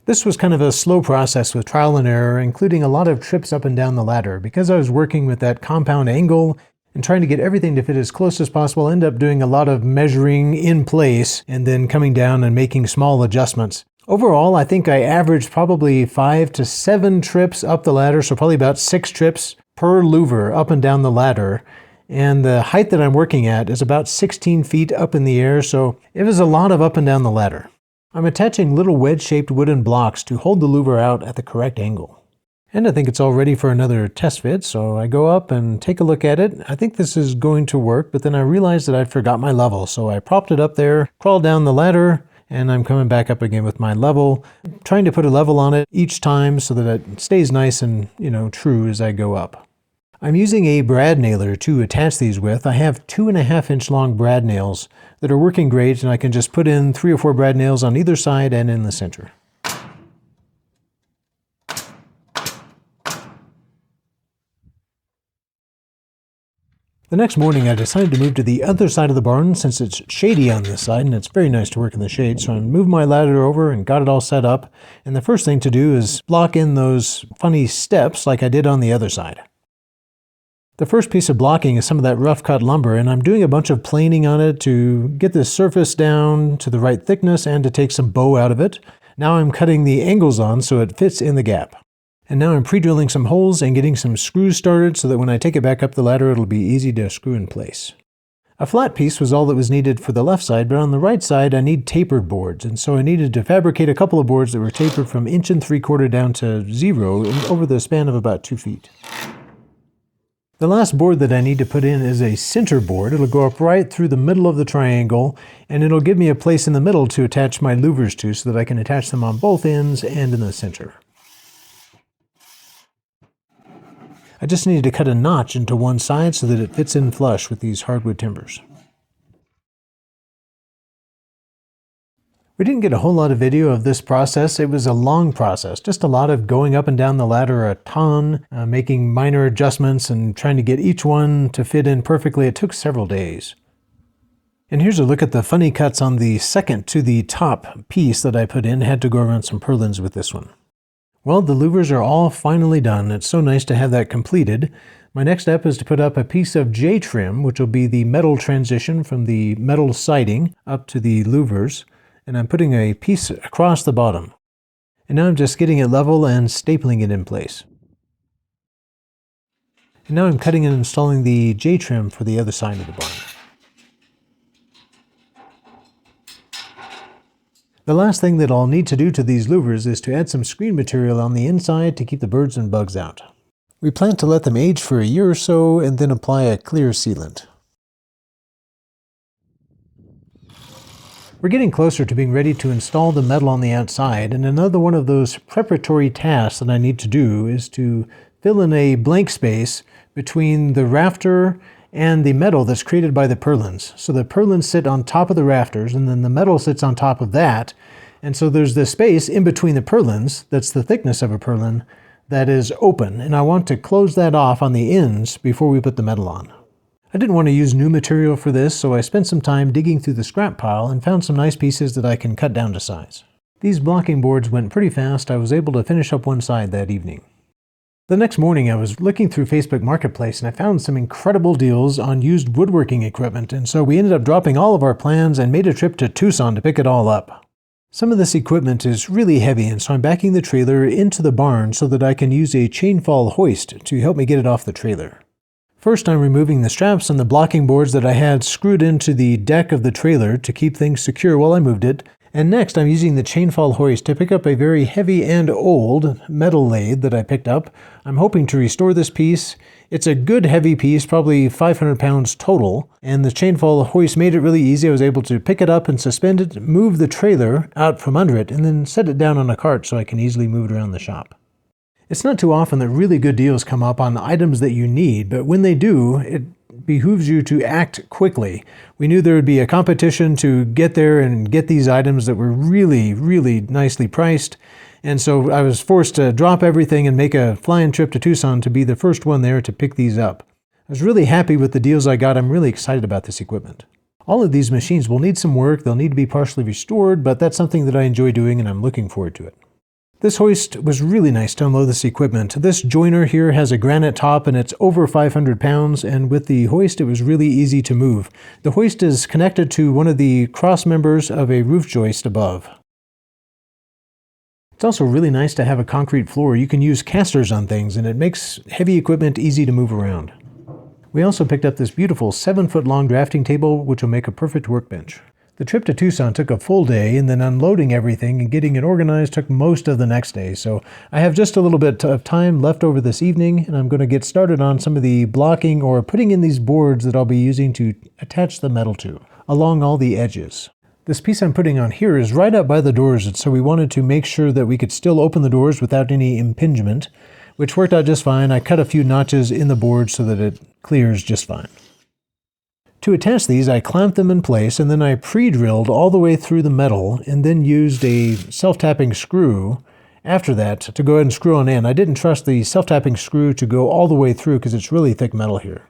This was kind of a slow process with trial and error, including a lot of trips up and down the ladder. Because I was working with that compound angle and trying to get everything to fit as close as possible, I ended up doing a lot of measuring in place and then coming down and making small adjustments. Overall, I think I averaged probably 5 to 7 trips up the ladder, so probably about 6 trips per louver up and down the ladder. And the height that I'm working at is about 16 feet up in the air, so it was a lot of up and down the ladder. I'm attaching little wedge-shaped wooden blocks to hold the louver out at the correct angle. And I think it's all ready for another test fit, so I go up and take a look at it. I think this is going to work, but then I realized that I'd forgot my level, so I propped it up there, crawled down the ladder, and I'm coming back up again with my level, trying to put a level on it each time so that it stays nice and, true as I go up. I'm using a brad nailer to attach these with. I have 2.5 inch long brad nails that are working great, and I can just put in 3 or 4 brad nails on either side and in the center. The next morning I decided to move to the other side of the barn since it's shady on this side, and it's very nice to work in the shade, so I moved my ladder over and got it all set up. And the first thing to do is block in those funny steps like I did on the other side. The first piece of blocking is some of that rough cut lumber, and I'm doing a bunch of planing on it to get the surface down to the right thickness and to take some bow out of it. Now I'm cutting the angles on so it fits in the gap. And now I'm pre-drilling some holes and getting some screws started so that when I take it back up the ladder, it'll be easy to screw in place. A flat piece was all that was needed for the left side, but on the right side I need tapered boards, and so I needed to fabricate a couple of boards that were tapered from 1 3/4 down to 0 over the span of about 2 feet. The last board that I need to put in is a center board. It'll go up right through the middle of the triangle, and it'll give me a place in the middle to attach my louvers to so that I can attach them on both ends and in the center. I just needed to cut a notch into one side so that it fits in flush with these hardwood timbers. We didn't get a whole lot of video of this process. It was a long process, just a lot of going up and down the ladder a ton, making minor adjustments and trying to get each one to fit in perfectly. It took several days. And here's a look at the funny cuts on the second to the top piece that I put in. I had to go around some purlins with this one. Well, the louvers are all finally done. It's so nice to have that completed. My next step is to put up a piece of J-trim, which will be the metal transition from the metal siding up to the louvers. And I'm putting a piece across the bottom. And now I'm just getting it level and stapling it in place. And now I'm cutting and installing the J-trim for the other side of the barn. The last thing that I'll need to do to these louvers is to add some screen material on the inside to keep the birds and bugs out. We plan to let them age for a year or so and then apply a clear sealant. We're getting closer to being ready to install the metal on the outside, and another one of those preparatory tasks that I need to do is to fill in a blank space between the rafter and the metal that's created by the purlins. So the purlins sit on top of the rafters, and then the metal sits on top of that. And so there's this space in between the purlins, that's the thickness of a purlin, that is open. And I want to close that off on the ends before we put the metal on. I didn't want to use new material for this, so I spent some time digging through the scrap pile and found some nice pieces that I can cut down to size. These blocking boards went pretty fast. I was able to finish up one side that evening. The next morning I was looking through Facebook Marketplace and I found some incredible deals on used woodworking equipment, and so we ended up dropping all of our plans and made a trip to Tucson to pick it all up. Some of this equipment is really heavy, and so I'm backing the trailer into the barn so that I can use a chainfall hoist to help me get it off the trailer. First, I'm removing the straps and the blocking boards that I had screwed into the deck of the trailer to keep things secure while I moved it. And next, I'm using the chainfall hoist to pick up a very heavy and old metal lathe that I picked up. I'm hoping to restore this piece. It's a good heavy piece, probably 500 pounds total, and the chainfall hoist made it really easy. I was able to pick it up and suspend it, move the trailer out from under it, and then set it down on a cart so I can easily move it around the shop. It's not too often that really good deals come up on items that you need, but when they do, it behooves you to act quickly. We knew there would be a competition to get there and get these items that were really, really nicely priced. And so I was forced to drop everything and make a flying trip to Tucson to be the first one there to pick these up. I was really happy with the deals I got. I'm really excited about this equipment. All of these machines will need some work. They'll need to be partially restored, but that's something that I enjoy doing and I'm looking forward to it. This hoist was really nice to unload this equipment. This joiner here has a granite top and it's over 500 pounds, and with the hoist it was really easy to move. The hoist is connected to one of the cross members of a roof joist above. It's also really nice to have a concrete floor. You can use casters on things and it makes heavy equipment easy to move around. We also picked up this beautiful 7-foot long drafting table, which will make a perfect workbench. The trip to Tucson took a full day, and then unloading everything and getting it organized took most of the next day. So I have just a little bit of time left over this evening, and I'm going to get started on some of the blocking or putting in these boards that I'll be using to attach the metal to, along all the edges. This piece I'm putting on here is right up by the doors, and so we wanted to make sure that we could still open the doors without any impingement, which worked out just fine. I cut a few notches in the board so that it clears just fine. To attach these, I clamped them in place, and then I pre-drilled all the way through the metal and then used a self-tapping screw after that to go ahead and screw on in. I didn't trust the self-tapping screw to go all the way through because it's really thick metal here.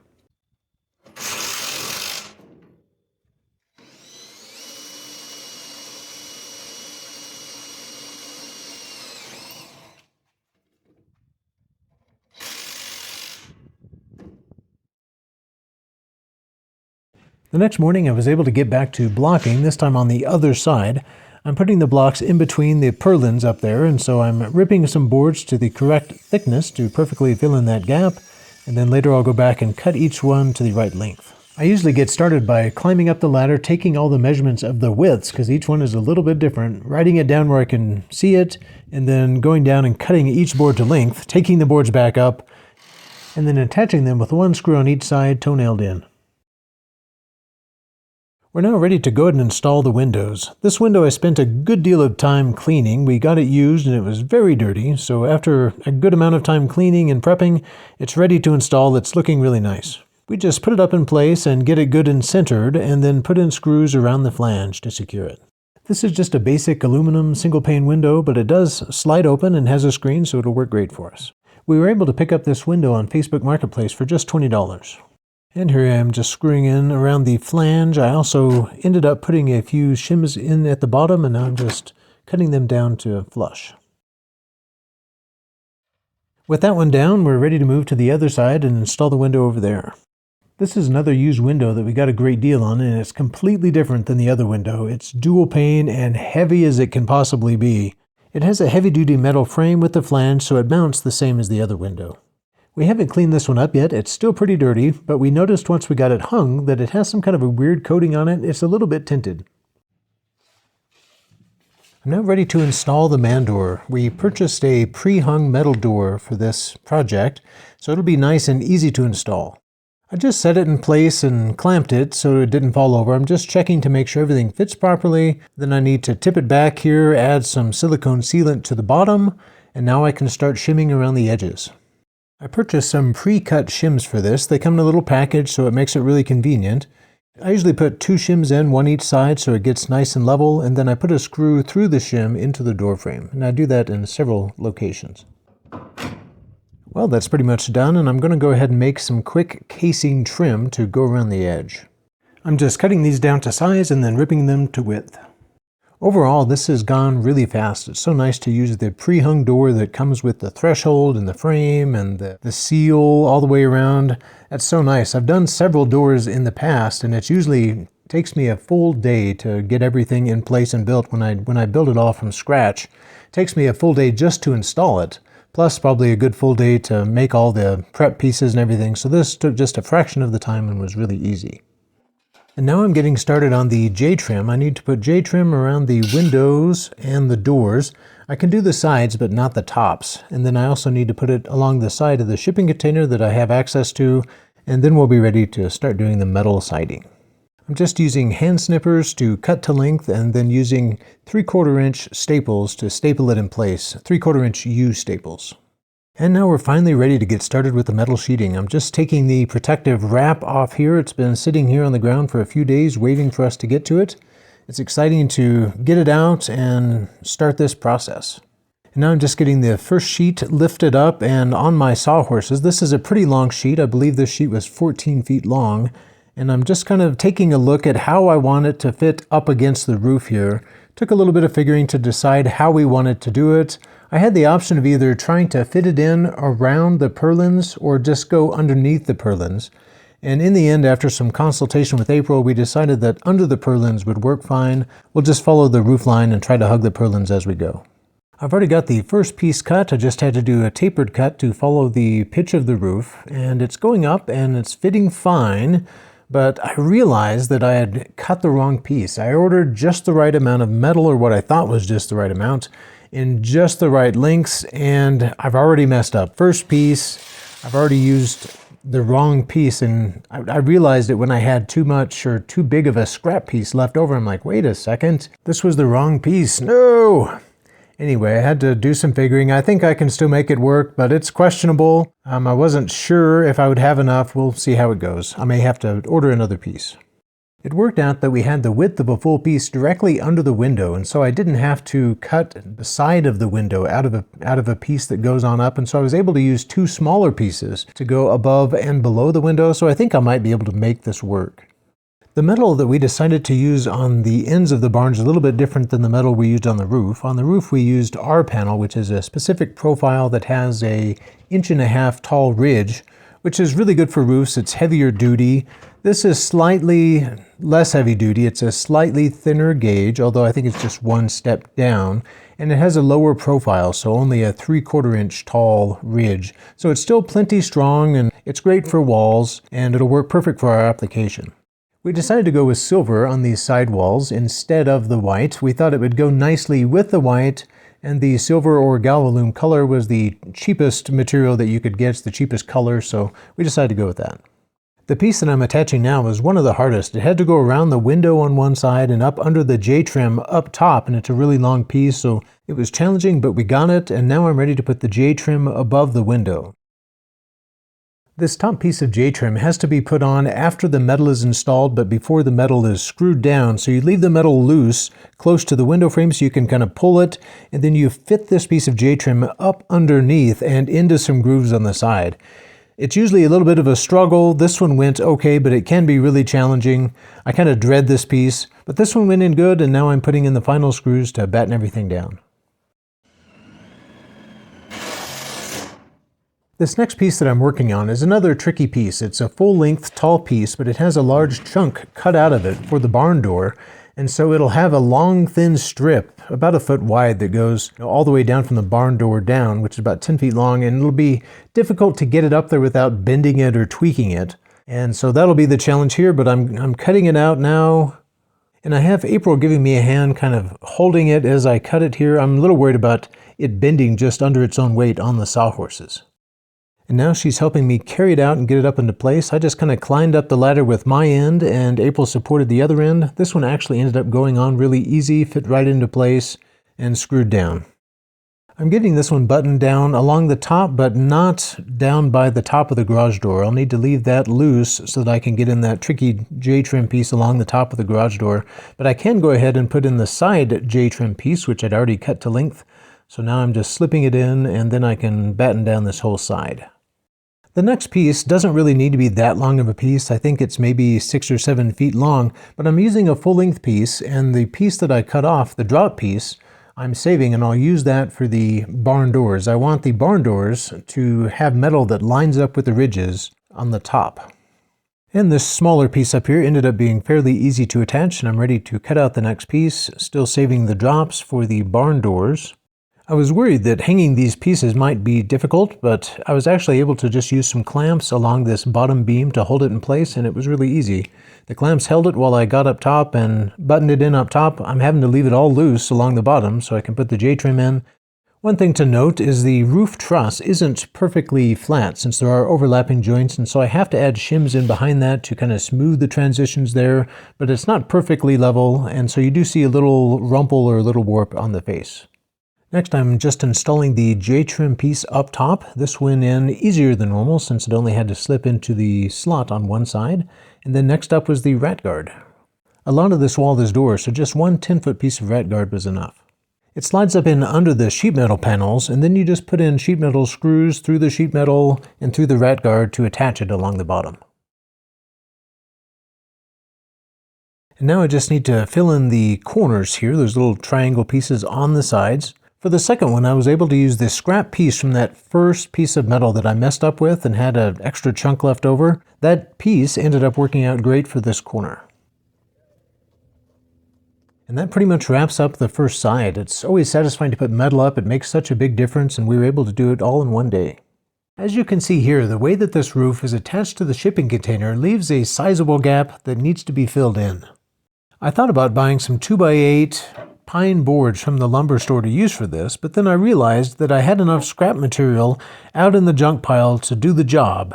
The next morning I was able to get back to blocking, this time on the other side. I'm putting the blocks in between the purlins up there, and so I'm ripping some boards to the correct thickness to perfectly fill in that gap, and then later I'll go back and cut each one to the right length. I usually get started by climbing up the ladder, taking all the measurements of the widths, because each one is a little bit different, writing it down where I can see it, and then going down and cutting each board to length, taking the boards back up, and then attaching them with one screw on each side, toe-nailed in. We're now ready to go ahead and install the windows. This window I spent a good deal of time cleaning. We got it used and it was very dirty, so after a good amount of time cleaning and prepping, it's ready to install. It's looking really nice. We just put it up in place and get it good and centered, and then put in screws around the flange to secure it. This is just a basic aluminum single pane window, but it does slide open and has a screen, so it'll work great for us. We were able to pick up this window on Facebook Marketplace for just $20. And here I am just screwing in around the flange. I also ended up putting a few shims in at the bottom, and now I'm just cutting them down to flush. With that one down, we're ready to move to the other side and install the window over there. This is another used window that we got a great deal on, and it's completely different than the other window. It's dual pane and heavy as it can possibly be. It has a heavy-duty metal frame with the flange, so it mounts the same as the other window. We haven't cleaned this one up yet. It's still pretty dirty, but we noticed once we got it hung that it has some kind of a weird coating on it. It's a little bit tinted. I'm now ready to install the man door. We purchased a pre-hung metal door for this project, so it'll be nice and easy to install. I just set it in place and clamped it so it didn't fall over. I'm just checking to make sure everything fits properly. Then I need to tip it back here, add some silicone sealant to the bottom, and now I can start shimming around the edges. I purchased some pre-cut shims for this. They come in a little package, so it makes it really convenient. I usually put 2 shims in, one each side, so it gets nice and level, and then I put a screw through the shim into the door frame. And I do that in several locations. Well, that's pretty much done, and I'm going to go ahead and make some quick casing trim to go around the edge. I'm just cutting these down to size and then ripping them to width. Overall, this has gone really fast. It's so nice to use the pre-hung door that comes with the threshold and the frame and the seal all the way around. That's so nice. I've done several doors in the past, and it usually takes me a full day to get everything in place and built. When I build it all from scratch, it takes me a full day just to install it. Plus probably a good full day to make all the prep pieces and everything. So this took just a fraction of the time and was really easy. And now I'm getting started on the J-trim. I need to put J-trim around the windows and the doors. I can do the sides, but not the tops. And then I also need to put it along the side of the shipping container that I have access to. And then we'll be ready to start doing the metal siding. I'm just using hand snippers to cut to length and then using 3/4 inch staples to staple it in place, 3/4 inch U staples. And now we're finally ready to get started with the metal sheeting. I'm just taking the protective wrap off here. It's been sitting here on the ground for a few days waiting for us to get to it. It's exciting to get it out and start this process. And now I'm just getting the first sheet lifted up and on my sawhorses. This is a pretty long sheet. I believe this sheet was 14 feet long. And I'm just kind of taking a look at how I want it to fit up against the roof here. Took a little bit of figuring to decide how we wanted to do it. I had the option of either trying to fit it in around the purlins or just go underneath the purlins. And in the end, after some consultation with April, we decided that under the purlins would work fine. We'll just follow the roof line and try to hug the purlins as we go. I've already got the first piece cut. I just had to do a tapered cut to follow the pitch of the roof. And it's going up and it's fitting fine. But I realized that I had cut the wrong piece. I ordered just the right amount of metal, or what I thought was just the right amount, in just the right lengths, and I've already messed up. First piece, I've already used the wrong piece, and I realized it when I had too much or too big of a scrap piece left over. I'm like, wait a second, this was the wrong piece. No! Anyway, I had to do some figuring. I think I can still make it work, but it's questionable. I wasn't sure if I would have enough. We'll see how it goes. I may have to order another piece. It worked out that we had the width of a full piece directly under the window, and so I didn't have to cut the side of the window out of a piece that goes on up, and so I was able to use 2 smaller pieces to go above and below the window, so I think I might be able to make this work. The metal that we decided to use on the ends of the barn is a little bit different than the metal we used on the roof. On the roof we used R-panel, which is a specific profile that has a 1.5 inch tall ridge, which is really good for roofs. It's heavier duty. This is slightly less heavy duty. It's a slightly thinner gauge, although I think it's just one step down. And it has a lower profile, so only a 3/4 inch tall ridge. So it's still plenty strong, and It's great for walls, and it'll work perfect for our application. We decided to go with silver on these side walls instead of the white. We thought it would go nicely with the white, and the silver or galvalume color was the cheapest material that you could get. It's the cheapest color, so we decided to go with that. The piece that I'm attaching now is one of the hardest. It had to go around the window on one side and up under the J-trim up top, and it's a really long piece, so it was challenging, but we got it, and now I'm ready to put the J-trim above the window. This top piece of J-trim has to be put on after the metal is installed, but before the metal is screwed down. So you leave the metal loose close to the window frame so you can kind of pull it, and then you fit this piece of J-trim up underneath and into some grooves on the side. It's usually a little bit of a struggle. This one went okay, but it can be really challenging. I kind of dread this piece, but this one went in good, and now I'm putting in the final screws to batten everything down. This next piece that I'm working on is another tricky piece. It's a full-length tall piece, but it has a large chunk cut out of it for the barn door, and so it'll have a long, thin strip, about 1 foot wide, that goes all the way down from the barn door down, which is about 10 feet long, and it'll be difficult to get it up there without bending it or tweaking it. And so that'll be the challenge here, but I'm cutting it out now, and I have April giving me a hand kind of holding it as I cut it here. I'm a little worried about it bending just under its own weight on the sawhorses. And now she's helping me carry it out and get it up into place. I just kind of climbed up the ladder with my end, and April supported the other end. This one actually ended up going on really easy, fit right into place, and screwed down. I'm getting this one buttoned down along the top, but not down by the top of the garage door. I'll need to leave that loose so that I can get in that tricky J-trim piece along the top of the garage door. But I can go ahead and put in the side J-trim piece, which I'd already cut to length. So now I'm just slipping it in, and then I can batten down this whole side. The next piece doesn't really need to be that long of a piece. I think it's maybe 6 or 7 feet long, but I'm using a full-length piece, and the piece that I cut off, the drop piece, I'm saving, and I'll use that for the barn doors. I want the barn doors to have metal that lines up with the ridges on the top. And this smaller piece up here ended up being fairly easy to attach, and I'm ready to cut out the next piece, still saving the drops for the barn doors. I was worried that hanging these pieces might be difficult, but I was actually able to just use some clamps along this bottom beam to hold it in place, and it was really easy. The clamps held it while I got up top and buttoned it in up top. I'm having to leave it all loose along the bottom so I can put the J-trim in. One thing to note is the roof truss isn't perfectly flat since there are overlapping joints, and so I have to add shims in behind that to kind of smooth the transitions there, but it's not perfectly level, and so you do see a little rumple or a little warp on the face. Next, I'm just installing the J-trim piece up top. This went in easier than normal since it only had to slip into the slot on one side. And then next up was the rat guard. A lot of this wall is doors, so just one 10-foot piece of rat guard was enough. It slides up in under the sheet metal panels, and then you just put in sheet metal screws through the sheet metal and through the rat guard to attach it along the bottom. And now I just need to fill in the corners here, those little triangle pieces on the sides. For the second one, I was able to use this scrap piece from that first piece of metal that I messed up with and had an extra chunk left over. That piece ended up working out great for this corner. And that pretty much wraps up the first side. It's always satisfying to put metal up. It makes such a big difference, and we were able to do it all in one day. As you can see here, the way that this roof is attached to the shipping container leaves a sizable gap that needs to be filled in. I thought about buying some 2x8 pine boards from the lumber store to use for this, but then I realized that I had enough scrap material out in the junk pile to do the job.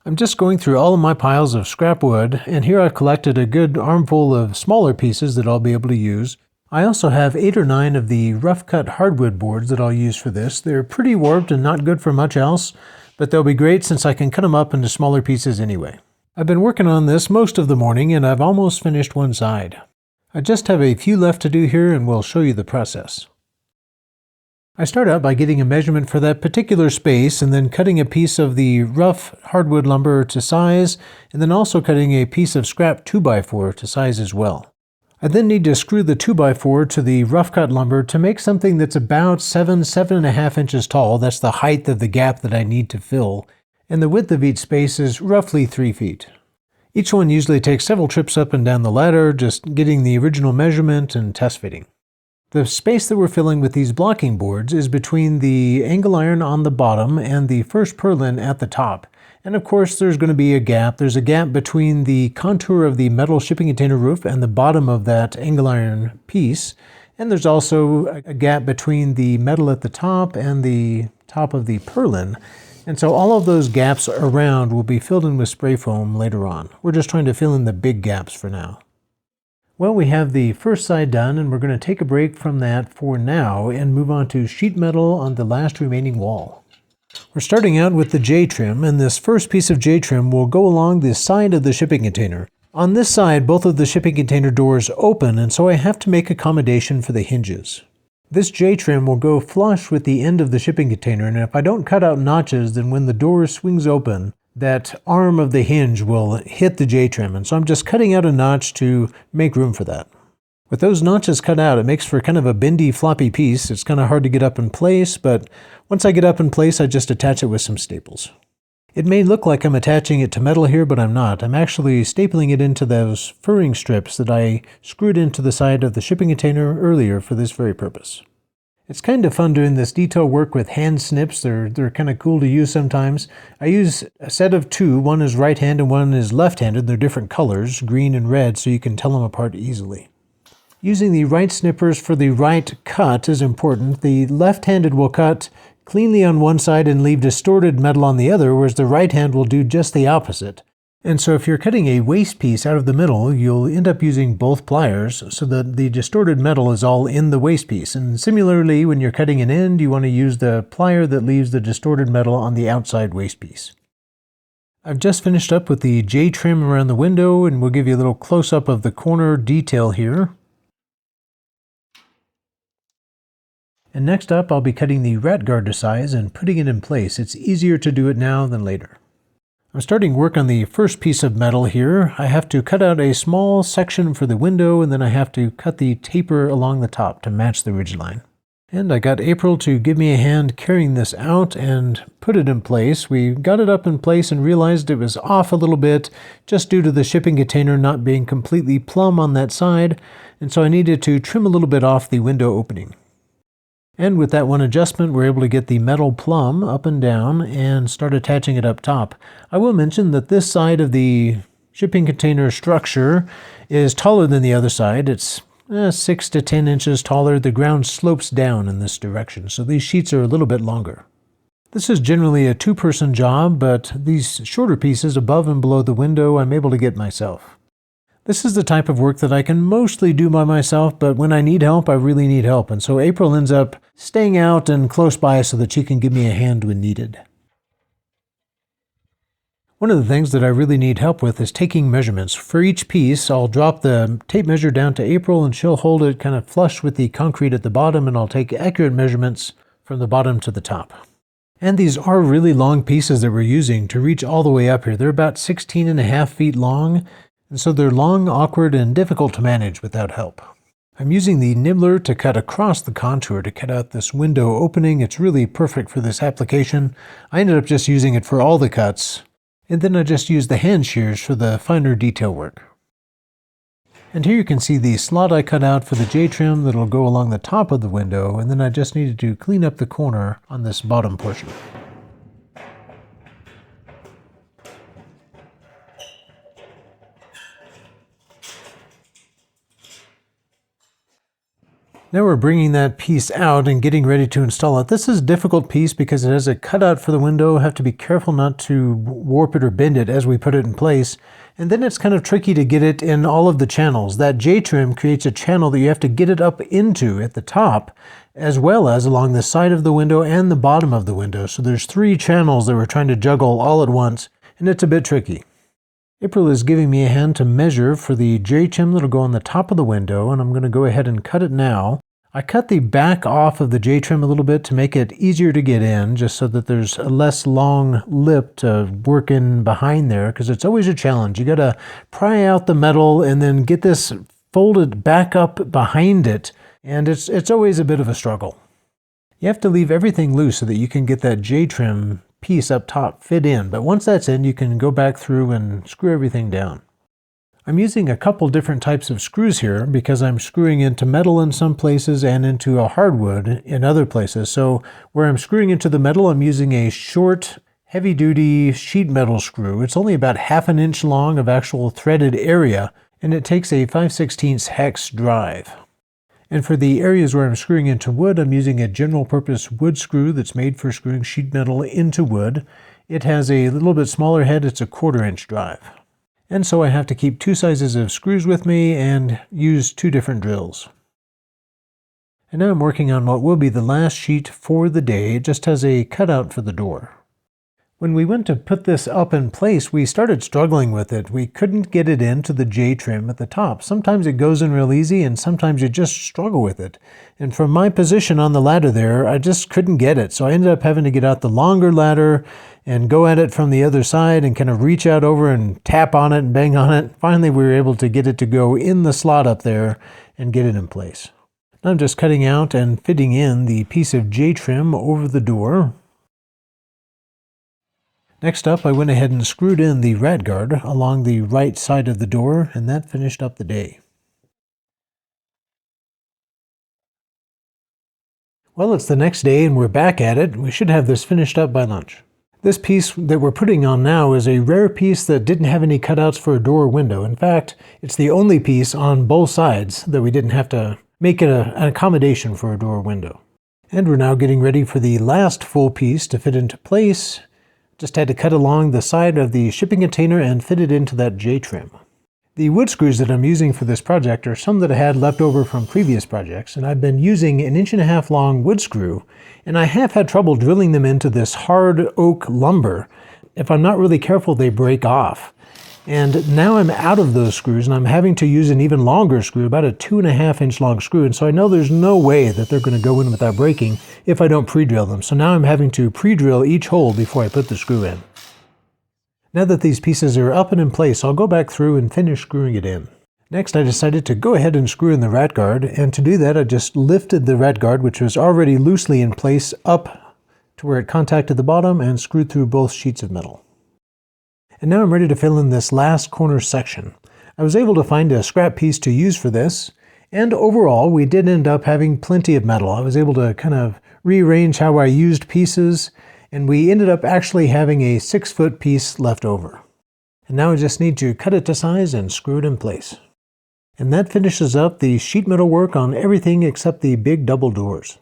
I'm just going through all of my piles of scrap wood, and here I've collected a good armful of smaller pieces that I'll be able to use. I also have 8 or 9 of the rough-cut hardwood boards that I'll use for this. They're pretty warped and not good for much else, but they'll be great since I can cut them up into smaller pieces anyway. I've been working on this most of the morning, and I've almost finished one side. I just have a few left to do here, and we'll show you the process. I start out by getting a measurement for that particular space and then cutting a piece of the rough hardwood lumber to size, and then also cutting a piece of scrap 2x4 to size as well. I then need to screw the 2x4 to the rough cut lumber to make something that's about 7.5 inches tall. That's the height of the gap that I need to fill, and the width of each space is roughly 3 feet. Each one usually takes several trips up and down the ladder, just getting the original measurement and test fitting. The space that we're filling with these blocking boards is between the angle iron on the bottom and the first purlin at the top. And of course, there's going to be a gap. There's a gap between the contour of the metal shipping container roof and the bottom of that angle iron piece. And there's also a gap between the metal at the top and the top of the purlin. And so all of those gaps around will be filled in with spray foam later on. We're just trying to fill in the big gaps for now. Well, we have the first side done, and we're going to take a break from that for now and move on to sheet metal on the last remaining wall. We're starting out with the J-trim, and this first piece of J-trim will go along the side of the shipping container. On this side, both of the shipping container doors open, and so I have to make accommodation for the hinges. This J-trim will go flush with the end of the shipping container, and if I don't cut out notches, then when the door swings open, that arm of the hinge will hit the J-trim, and so I'm just cutting out a notch to make room for that. With those notches cut out, it makes for kind of a bendy, floppy piece. It's kind of hard to get up in place, but once I get up in place, I just attach it with some staples. It may look like I'm attaching it to metal here, but I'm not. I'm actually stapling it into those furring strips that I screwed into the side of the shipping container earlier for this very purpose. It's kind of fun doing this detail work with hand snips. They're kind of cool to use sometimes. I use a set of two. One is right-handed and one is left-handed. They're different colors, green and red, so you can tell them apart easily. Using the right snippers for the right cut is important. The left-handed will cut cleanly on one side and leave distorted metal on the other, whereas the right hand will do just the opposite. And so if you're cutting a waste piece out of the middle, you'll end up using both pliers so that the distorted metal is all in the waste piece. And similarly, when you're cutting an end, you want to use the plier that leaves the distorted metal on the outside waste piece. I've just finished up with the J-trim around the window, and we'll give you a little close-up of the corner detail here. And next up, I'll be cutting the rat guard to size and putting it in place. It's easier to do it now than later. I'm starting work on the first piece of metal here. I have to cut out a small section for the window, and then I have to cut the taper along the top to match the ridgeline. And I got April to give me a hand carrying this out and put it in place. We got it up in place and realized it was off a little bit just due to the shipping container not being completely plumb on that side, and so I needed to trim a little bit off the window opening. And with that one adjustment, we're able to get the metal plumb up and down and start attaching it up top. I will mention that this side of the shipping container structure is taller than the other side. It's 6 to 10 inches taller. The ground slopes down in this direction, so these sheets are a little bit longer. This is generally a two-person job, but these shorter pieces above and below the window I'm able to get myself. This is the type of work that I can mostly do by myself, but when I need help, I really need help. And so April ends up staying out and close by so that she can give me a hand when needed. One of the things that I really need help with is taking measurements. For each piece, I'll drop the tape measure down to April and she'll hold it kind of flush with the concrete at the bottom, and I'll take accurate measurements from the bottom to the top. And these are really long pieces that we're using to reach all the way up here. They're about 16.5 feet long. And so they're long, awkward, and difficult to manage without help. I'm using the nibbler to cut across the contour to cut out this window opening. It's really perfect for this application. I ended up just using it for all the cuts, and then I just used the hand shears for the finer detail work. And here you can see the slot I cut out for the J-trim that'll go along the top of the window, and then I just needed to clean up the corner on this bottom portion. Now we're bringing that piece out and getting ready to install it. This is a difficult piece because it has a cutout for the window. Have to be careful not to warp it or bend it as we put it in place. And then it's kind of tricky to get it in all of the channels. That J-trim creates a channel that you have to get it up into at the top, as well as along the side of the window and the bottom of the window. So there's 3 channels that we're trying to juggle all at once, and it's a bit tricky. April is giving me a hand to measure for the J-trim that'll go on the top of the window, and I'm going to go ahead and cut it now. I cut the back off of the J-trim a little bit to make it easier to get in, just so that there's a less long lip to work in behind there, because it's always a challenge. You got to pry out the metal and then get this folded back up behind it, and it's always a bit of a struggle. You have to leave everything loose so that you can get that J-trim piece up top fit in, but once that's in, you can go back through and screw everything down. I'm using a couple different types of screws here because I'm screwing into metal in some places and into a hardwood in other places. So where I'm screwing into the metal, I'm using a short heavy-duty sheet metal screw. It's only about 1/2 inch long of actual threaded area, and it takes a 5/16 hex drive. And for the areas where I'm screwing into wood, I'm using a general-purpose wood screw that's made for screwing sheet metal into wood. It has a little bit smaller head. It's a 1/4 inch drive. And so I have to keep 2 sizes of screws with me and use 2 different drills. And now I'm working on what will be the last sheet for the day. It just has a cutout for the door. When we went to put this up in place, we started struggling with it. We couldn't get it into the J-trim at the top. Sometimes it goes in real easy, and sometimes you just struggle with it. And from my position on the ladder there, I just couldn't get it. So I ended up having to get out the longer ladder and go at it from the other side and kind of reach out over and tap on it and bang on it. Finally, we were able to get it to go in the slot up there and get it in place. Now I'm just cutting out and fitting in the piece of J-trim over the door. Next up, I went ahead and screwed in the rat guard along the right side of the door, and that finished up the day. Well, it's the next day and we're back at it. We should have this finished up by lunch. This piece that we're putting on now is a rare piece that didn't have any cutouts for a door or window. In fact, it's the only piece on both sides that we didn't have to make it an accommodation for a door or window. And we're now getting ready for the last full piece to fit into place. Just had to cut along the side of the shipping container and fit it into that J-trim. The wood screws that I'm using for this project are some that I had left over from previous projects, and I've been using an 1.5 inch long wood screw, and I have had trouble drilling them into this hard oak lumber. If I'm not really careful, they break off. And now I'm out of those screws, and I'm having to use an even longer screw, about a 2.5 inch long screw, and so I know there's no way that they're going to go in without breaking if I don't pre-drill them. So now I'm having to pre-drill each hole before I put the screw in. Now that these pieces are up and in place, I'll go back through and finish screwing it in. Next, I decided to go ahead and screw in the rat guard, and to do that, I just lifted the rat guard, which was already loosely in place, up to where it contacted the bottom and screwed through both sheets of metal. And now I'm ready to fill in this last corner section. I was able to find a scrap piece to use for this, and overall we did end up having plenty of metal. I was able to kind of rearrange how I used pieces, and we ended up actually having a 6-foot piece left over. And now I just need to cut it to size and screw it in place. And that finishes up the sheet metal work on everything except the big double doors.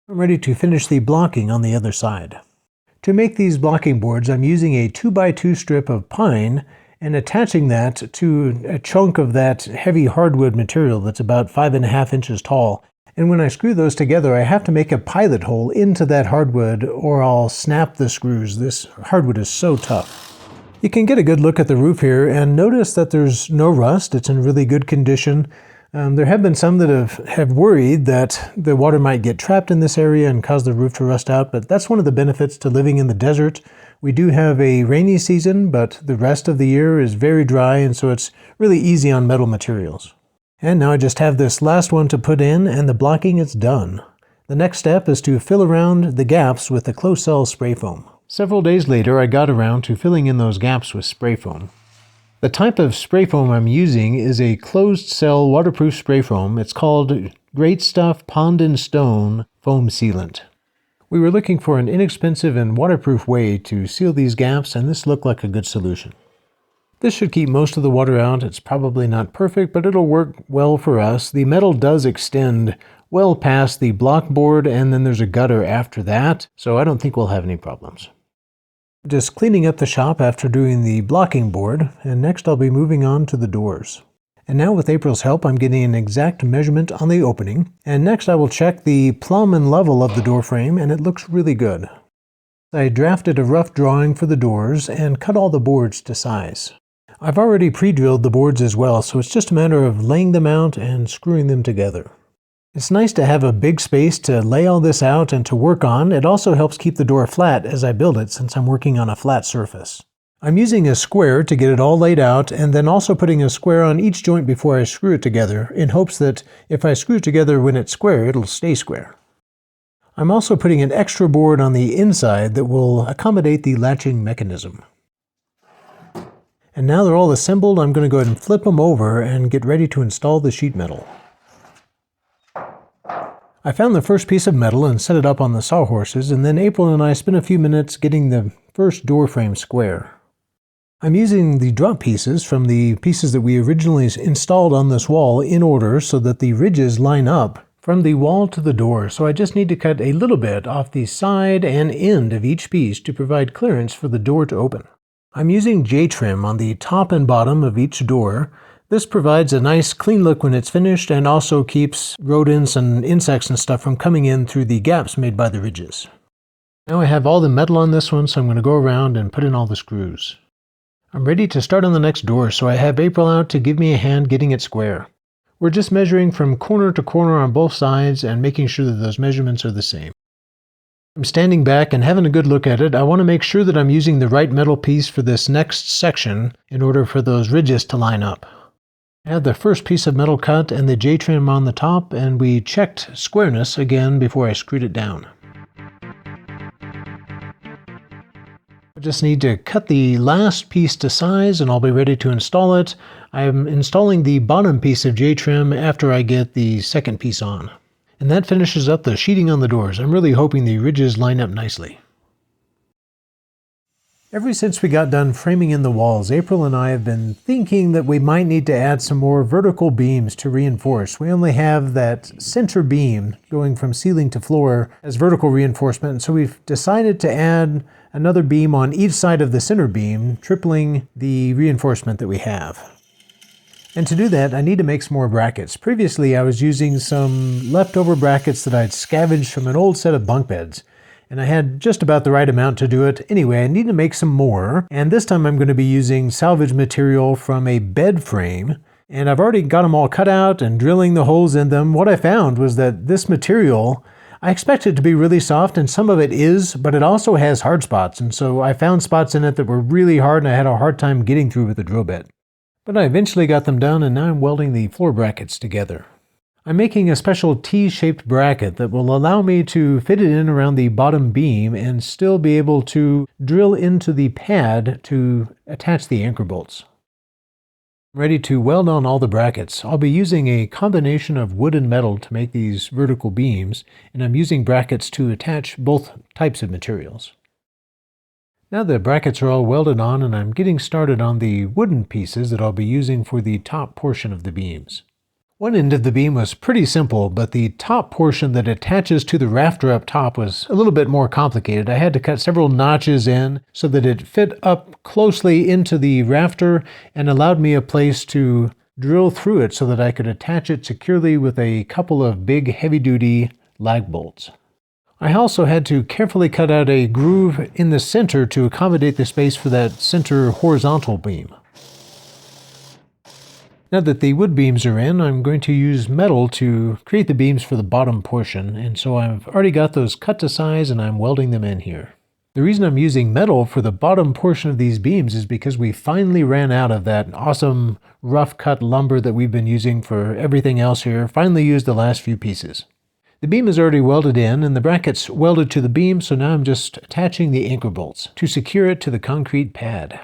I'm ready to finish the blocking on the other side. To make these blocking boards, I'm using a 2x2 strip of pine and attaching that to a chunk of that heavy hardwood material that's about 5.5 inches tall. And when I screw those together, I have to make a pilot hole into that hardwood or I'll snap the screws. This hardwood is so tough. You can get a good look at the roof here and notice that there's no rust. It's in really good condition. There have been some that have worried that the water might get trapped in this area and cause the roof to rust out, but that's one of the benefits to living in the desert. We do have a rainy season, but the rest of the year is very dry, and so it's really easy on metal materials. And now I just have this last one to put in, and the blocking is done. The next step is to fill around the gaps with the closed cell spray foam. Several days later, I got around to filling in those gaps with spray foam. The type of spray foam I'm using is a closed cell waterproof spray foam. It's called Great Stuff Pond and Stone Foam Sealant. We were looking for an inexpensive and waterproof way to seal these gaps, and this looked like a good solution. This should keep most of the water out. It's probably not perfect, but it'll work well for us. The metal does extend well past the block board, and then there's a gutter after that, so I don't think we'll have any problems. Just cleaning up the shop after doing the blocking board, and next I'll be moving on to the doors. And now with April's help, I'm getting an exact measurement on the opening, and next I will check the plumb and level of the door frame, and it looks really good. I drafted a rough drawing for the doors and cut all the boards to size. I've already pre-drilled the boards as well, so it's just a matter of laying them out and screwing them together. It's nice to have a big space to lay all this out and to work on. It also helps keep the door flat as I build it, since I'm working on a flat surface. I'm using a square to get it all laid out, and then also putting a square on each joint before I screw it together, in hopes that if I screw it together when it's square, it'll stay square. I'm also putting an extra board on the inside that will accommodate the latching mechanism. And now they're all assembled, I'm going to go ahead and flip them over and get ready to install the sheet metal. I found the first piece of metal and set it up on the sawhorses, and then April and I spent a few minutes getting the first door frame square. I'm using the drop pieces from the pieces that we originally installed on this wall in order so that the ridges line up from the wall to the door, so I just need to cut a little bit off the side and end of each piece to provide clearance for the door to open. I'm using J-trim on the top and bottom of each door. This provides a nice clean look when it's finished and also keeps rodents and insects and stuff from coming in through the gaps made by the ridges. Now I have all the metal on this one, so I'm going to go around and put in all the screws. I'm ready to start on the next door, so I have April out to give me a hand getting it square. We're just measuring from corner to corner on both sides and making sure that those measurements are the same. I'm standing back and having a good look at it. I want to make sure that I'm using the right metal piece for this next section in order for those ridges to line up. I had the first piece of metal cut and the J-trim on the top, and we checked squareness again before I screwed it down. I just need to cut the last piece to size and I'll be ready to install it. I'm installing the bottom piece of J-trim after I get the second piece on. And that finishes up the sheeting on the doors. I'm really hoping the ridges line up nicely. Ever since we got done framing in the walls, April and I have been thinking that we might need to add some more vertical beams to reinforce. We only have that center beam going from ceiling to floor as vertical reinforcement, and so we've decided to add another beam on each side of the center beam, tripling the reinforcement that we have. And to do that, I need to make some more brackets. Previously, I was using some leftover brackets that I'd scavenged from an old set of bunk beds. And I had just about the right amount to do it. Anyway, I need to make some more. And this time I'm going to be using salvage material from a bed frame. And I've already got them all cut out and drilling the holes in them. What I found was that this material, I expected it to be really soft, and some of it is, but it also has hard spots. And so I found spots in it that were really hard, and I had a hard time getting through with the drill bit. But I eventually got them done, and now I'm welding the floor brackets together. I'm making a special T-shaped bracket that will allow me to fit it in around the bottom beam and still be able to drill into the pad to attach the anchor bolts. I'm ready to weld on all the brackets. I'll be using a combination of wood and metal to make these vertical beams, and I'm using brackets to attach both types of materials. Now the brackets are all welded on, and I'm getting started on the wooden pieces that I'll be using for the top portion of the beams. One end of the beam was pretty simple, but the top portion that attaches to the rafter up top was a little bit more complicated. I had to cut several notches in so that it fit up closely into the rafter and allowed me a place to drill through it so that I could attach it securely with a couple of big heavy-duty lag bolts. I also had to carefully cut out a groove in the center to accommodate the space for that center horizontal beam. Now that the wood beams are in, I'm going to use metal to create the beams for the bottom portion, and so I've already got those cut to size and I'm welding them in here. The reason I'm using metal for the bottom portion of these beams is because we finally ran out of that awesome rough cut lumber that we've been using for everything else here, finally used the last few pieces. The beam is already welded in and the brackets welded to the beam, so now I'm just attaching the anchor bolts to secure it to the concrete pad.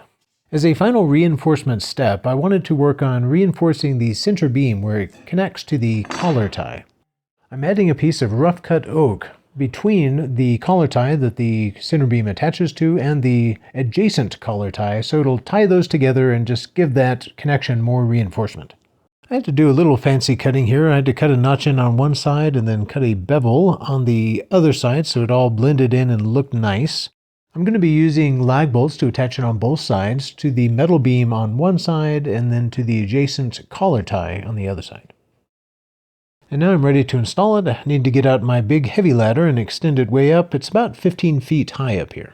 As a final reinforcement step, I wanted to work on reinforcing the center beam where it connects to the collar tie. I'm adding a piece of rough-cut oak between the collar tie that the center beam attaches to and the adjacent collar tie, so it'll tie those together and just give that connection more reinforcement. I had to do a little fancy cutting here. I had to cut a notch in on one side and then cut a bevel on the other side so it all blended in and looked nice. I'm going to be using lag bolts to attach it on both sides to the metal beam on one side and then to the adjacent collar tie on the other side. And now I'm ready to install it. I need to get out my big heavy ladder and extend it way up. It's about 15 feet high up here.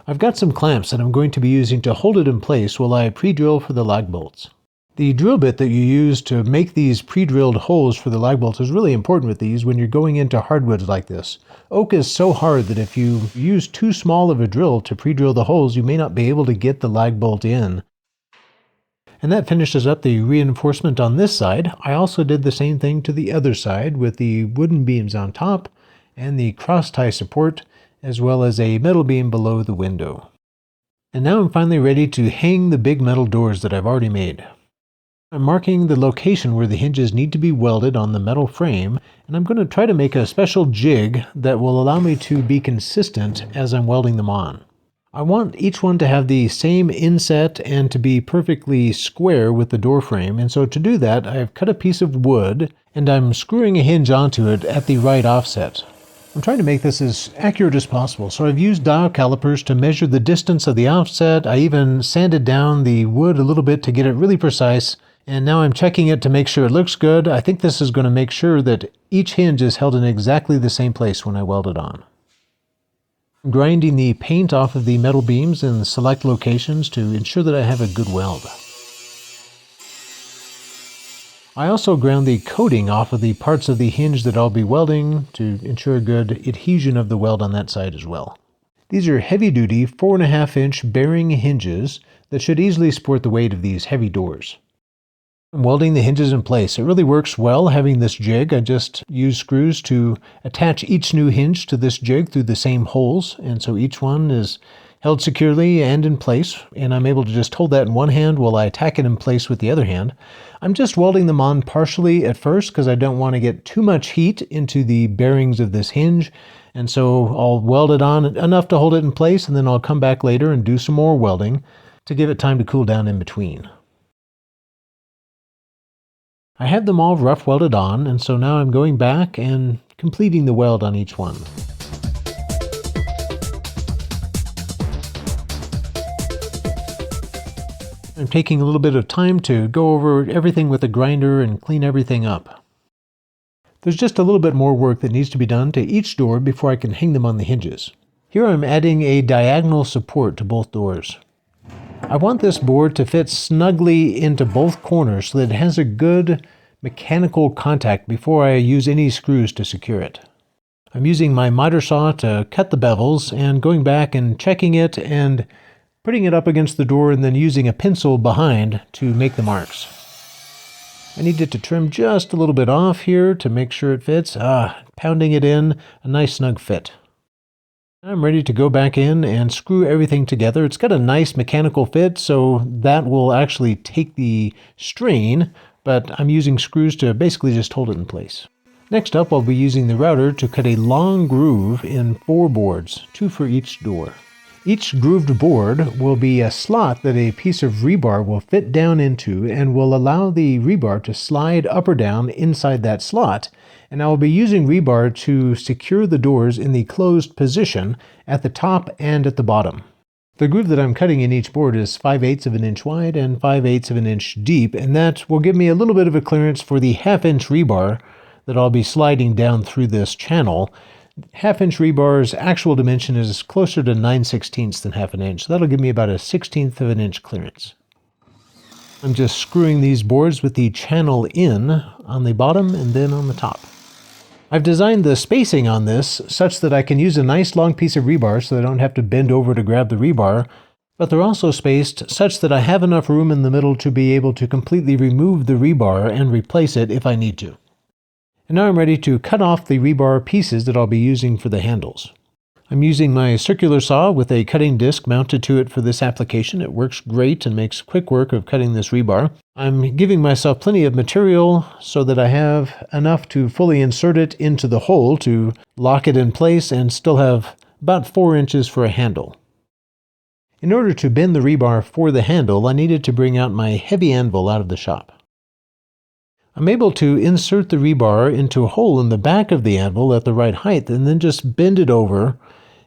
I've got some clamps that I'm going to be using to hold it in place while I pre-drill for the lag bolts. The drill bit that you use to make these pre-drilled holes for the lag bolts is really important with these when you're going into hardwoods like this. Oak is so hard that if you use too small of a drill to pre-drill the holes, you may not be able to get the lag bolt in. And that finishes up the reinforcement on this side. I also did the same thing to the other side with the wooden beams on top and the cross tie support, as well as a metal beam below the window. And now I'm finally ready to hang the big metal doors that I've already made. I'm marking the location where the hinges need to be welded on the metal frame, and I'm going to try to make a special jig that will allow me to be consistent as I'm welding them on. I want each one to have the same inset and to be perfectly square with the door frame, and so to do that I've cut a piece of wood and I'm screwing a hinge onto it at the right offset. I'm trying to make this as accurate as possible, so I've used dial calipers to measure the distance of the offset. I even sanded down the wood a little bit to get it really precise, and now I'm checking it to make sure it looks good. I think this is going to make sure that each hinge is held in exactly the same place when I weld it on. I'm grinding the paint off of the metal beams in select locations to ensure that I have a good weld. I also ground the coating off of the parts of the hinge that I'll be welding to ensure good adhesion of the weld on that side as well. These are heavy-duty 4.5-inch bearing hinges that should easily support the weight of these heavy doors. I'm welding the hinges in place. It really works well having this jig. I just use screws to attach each new hinge to this jig through the same holes, and so each one is held securely and in place, and I'm able to just hold that in one hand while I tack it in place with the other hand. I'm just welding them on partially at first because I don't want to get too much heat into the bearings of this hinge, and so I'll weld it on enough to hold it in place, and then I'll come back later and do some more welding to give it time to cool down in between. I have them all rough welded on, and so now I'm going back and completing the weld on each one. I'm taking a little bit of time to go over everything with a grinder and clean everything up. There's just a little bit more work that needs to be done to each door before I can hang them on the hinges. Here I'm adding a diagonal support to both doors. I want this board to fit snugly into both corners so that it has a good mechanical contact before I use any screws to secure it. I'm using my miter saw to cut the bevels and going back and checking it and putting it up against the door and then using a pencil behind to make the marks. I needed to trim just a little bit off here to make sure it fits. Pounding it in, a nice snug fit. I'm ready to go back in and screw everything together. It's got a nice mechanical fit, so that will actually take the strain, but I'm using screws to basically just hold it in place. Next up, I'll be using the router to cut a long groove in 4 boards, 2 for each door. Each grooved board will be a slot that a piece of rebar will fit down into and will allow the rebar to slide up or down inside that slot, and I will be using rebar to secure the doors in the closed position at the top and at the bottom. The groove that I'm cutting in each board is 5/8 of an inch wide and 5/8 of an inch deep, and that will give me a little bit of a clearance for the 1/2-inch rebar that I'll be sliding down through this channel. 1/2-inch rebar's actual dimension is closer to 9/16 than 1/2 inch, so that'll give me about a 1/16 of an inch clearance. I'm just screwing these boards with the channel in on the bottom and then on the top. I've designed the spacing on this such that I can use a nice long piece of rebar so I don't have to bend over to grab the rebar, but they're also spaced such that I have enough room in the middle to be able to completely remove the rebar and replace it if I need to. And now I'm ready to cut off the rebar pieces that I'll be using for the handles. I'm using my circular saw with a cutting disc mounted to it for this application. It works great and makes quick work of cutting this rebar. I'm giving myself plenty of material so that I have enough to fully insert it into the hole to lock it in place and still have about 4 inches for a handle. In order to bend the rebar for the handle, I needed to bring out my heavy anvil out of the shop. I'm able to insert the rebar into a hole in the back of the anvil at the right height and then just bend it over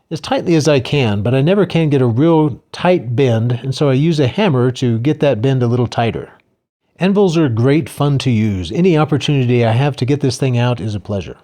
as tightly as I can, but I never can get a real tight bend, and so I use a hammer to get that bend a little tighter. Anvils are great fun to use. Any opportunity I have to get this thing out is a pleasure.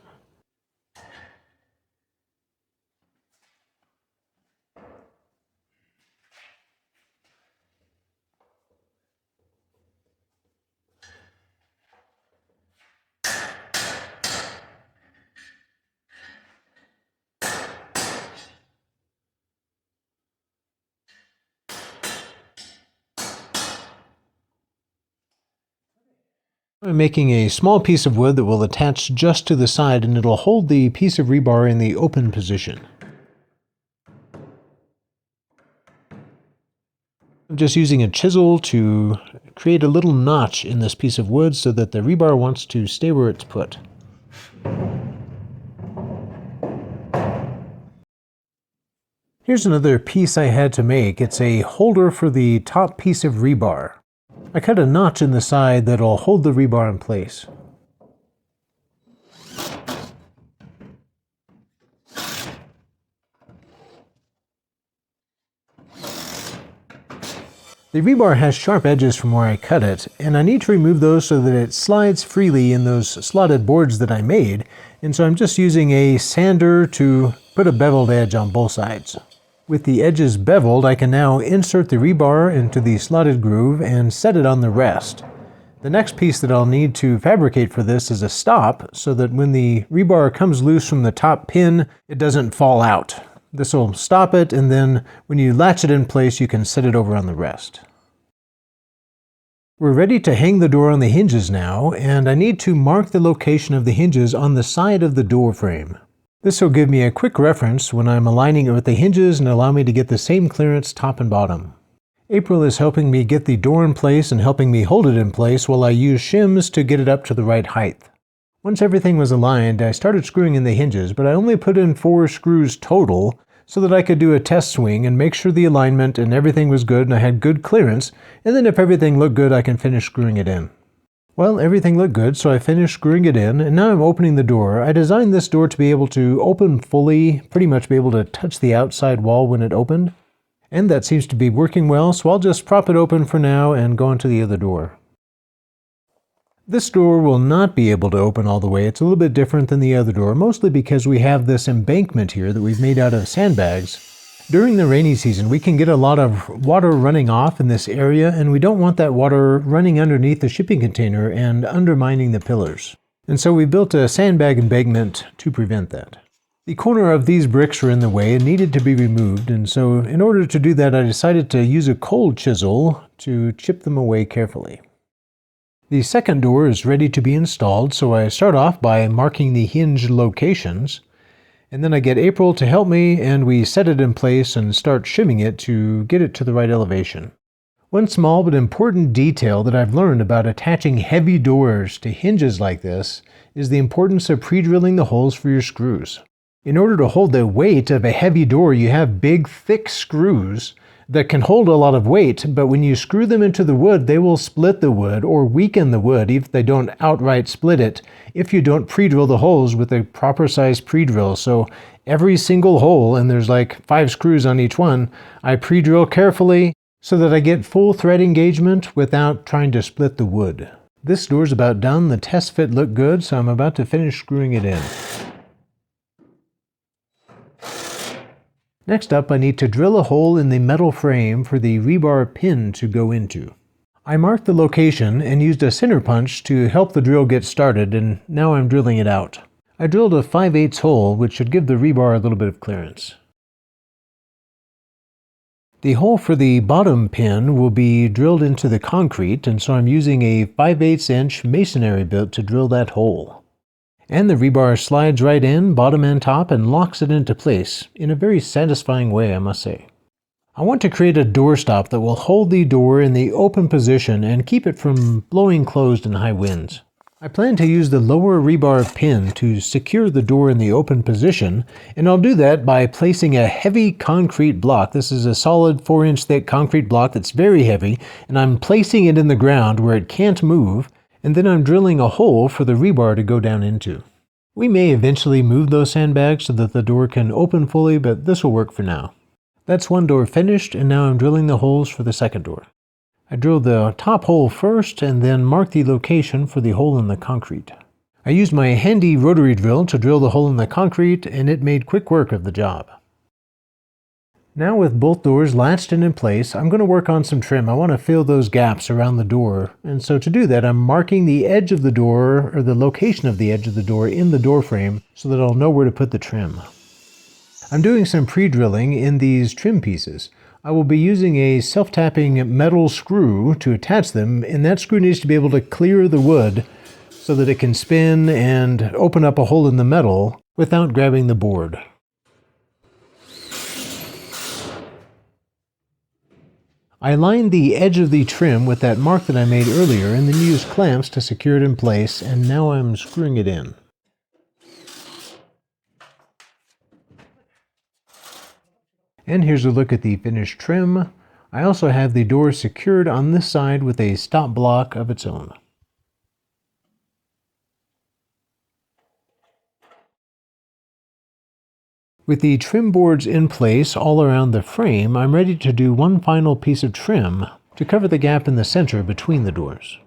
I'm making a small piece of wood that will attach just to the side, and it'll hold the piece of rebar in the open position. I'm just using a chisel to create a little notch in this piece of wood so that the rebar wants to stay where it's put. Here's another piece I had to make. It's a holder for the top piece of rebar. I cut a notch in the side that'll hold the rebar in place. The rebar has sharp edges from where I cut it, and I need to remove those so that it slides freely in those slotted boards that I made, and so I'm just using a sander to put a beveled edge on both sides. With the edges beveled, I can now insert the rebar into the slotted groove and set it on the rest. The next piece that I'll need to fabricate for this is a stop, so that when the rebar comes loose from the top pin, it doesn't fall out. This will stop it, and then when you latch it in place, you can set it over on the rest. We're ready to hang the door on the hinges now, and I need to mark the location of the hinges on the side of the door frame. This will give me a quick reference when I'm aligning it with the hinges and allow me to get the same clearance top and bottom. April is helping me get the door in place and helping me hold it in place while I use shims to get it up to the right height. Once everything was aligned, I started screwing in the hinges, but I only put in 4 screws total so that I could do a test swing and make sure the alignment and everything was good and I had good clearance, and then if everything looked good, I can finish screwing it in. Well, everything looked good, so I finished screwing it in, and now I'm opening the door. I designed this door to be able to open fully, pretty much be able to touch the outside wall when it opened, and that seems to be working well, so I'll just prop it open for now and go on to the other door. This door will not be able to open all the way. It's a little bit different than the other door, mostly because we have this embankment here that we've made out of sandbags. During the rainy season, we can get a lot of water running off in this area, and we don't want that water running underneath the shipping container and undermining the pillars. And so we built a sandbag embankment to prevent that. The corner of these bricks were in the way and needed to be removed, and so in order to do that, I decided to use a cold chisel to chip them away carefully. The second door is ready to be installed, so I start off by marking the hinge locations, and then I get April to help me, and we set it in place and start shimming it to get it to the right elevation. One small but important detail that I've learned about attaching heavy doors to hinges like this is the importance of pre-drilling the holes for your screws. In order to hold the weight of a heavy door, you have big, thick screws that can hold a lot of weight, but when you screw them into the wood, they will split the wood or weaken the wood if they don't outright split it, if you don't pre-drill the holes with a proper size pre-drill. So every single hole, and there's like 5 screws on each one, I pre-drill carefully so that I get full thread engagement without trying to split the wood. This door's about done. The test fit looked good, so I'm about to finish screwing it in. Next up, I need to drill a hole in the metal frame for the rebar pin to go into. I marked the location and used a center punch to help the drill get started, and now I'm drilling it out. I drilled a 5/8 hole, which should give the rebar a little bit of clearance. The hole for the bottom pin will be drilled into the concrete, and so I'm using a 5/8 inch masonry bit to drill that hole. And the rebar slides right in, bottom and top, and locks it into place in a very satisfying way, I must say. I want to create a door stop that will hold the door in the open position and keep it from blowing closed in high winds. I plan to use the lower rebar pin to secure the door in the open position, and I'll do that by placing a heavy concrete block. This is a solid 4-inch thick concrete block that's very heavy, and I'm placing it in the ground where it can't move, and then I'm drilling a hole for the rebar to go down into. We may eventually move those sandbags so that the door can open fully, but this will work for now. That's one door finished, and now I'm drilling the holes for the second door. I drilled the top hole first and then marked the location for the hole in the concrete. I used my handy rotary drill to drill the hole in the concrete, and it made quick work of the job. Now with both doors latched and in place, I'm going to work on some trim. I want to fill those gaps around the door, and so to do that I'm marking the edge of the door, or the location of the edge of the door in the door frame, so that I'll know where to put the trim. I'm doing some pre-drilling in these trim pieces. I will be using a self-tapping metal screw to attach them, and that screw needs to be able to clear the wood so that it can spin and open up a hole in the metal without grabbing the board. I lined the edge of the trim with that mark that I made earlier and then used clamps to secure it in place, and now I'm screwing it in. And here's a look at the finished trim. I also have the door secured on this side with a stop block of its own. With the trim boards in place all around the frame, I'm ready to do one final piece of trim to cover the gap in the center between the doors.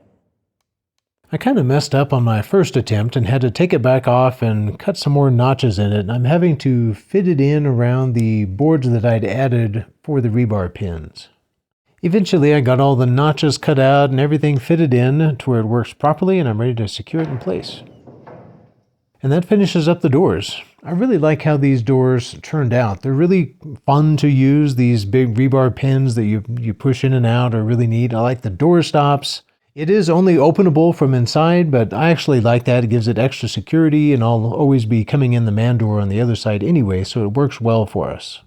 I kind of messed up on my first attempt and had to take it back off and cut some more notches in it, and I'm having to fit it in around the boards that I'd added for the rebar pins. Eventually I got all the notches cut out and everything fitted in to where it works properly, and I'm ready to secure it in place. And that finishes up the doors. I really like how these doors turned out. They're really fun to use. These big rebar pins that you push in and out are really neat. I like the door stops. It is only openable from inside, but I actually like that. It gives it extra security, and I'll always be coming in the man door on the other side anyway, so it works well for us.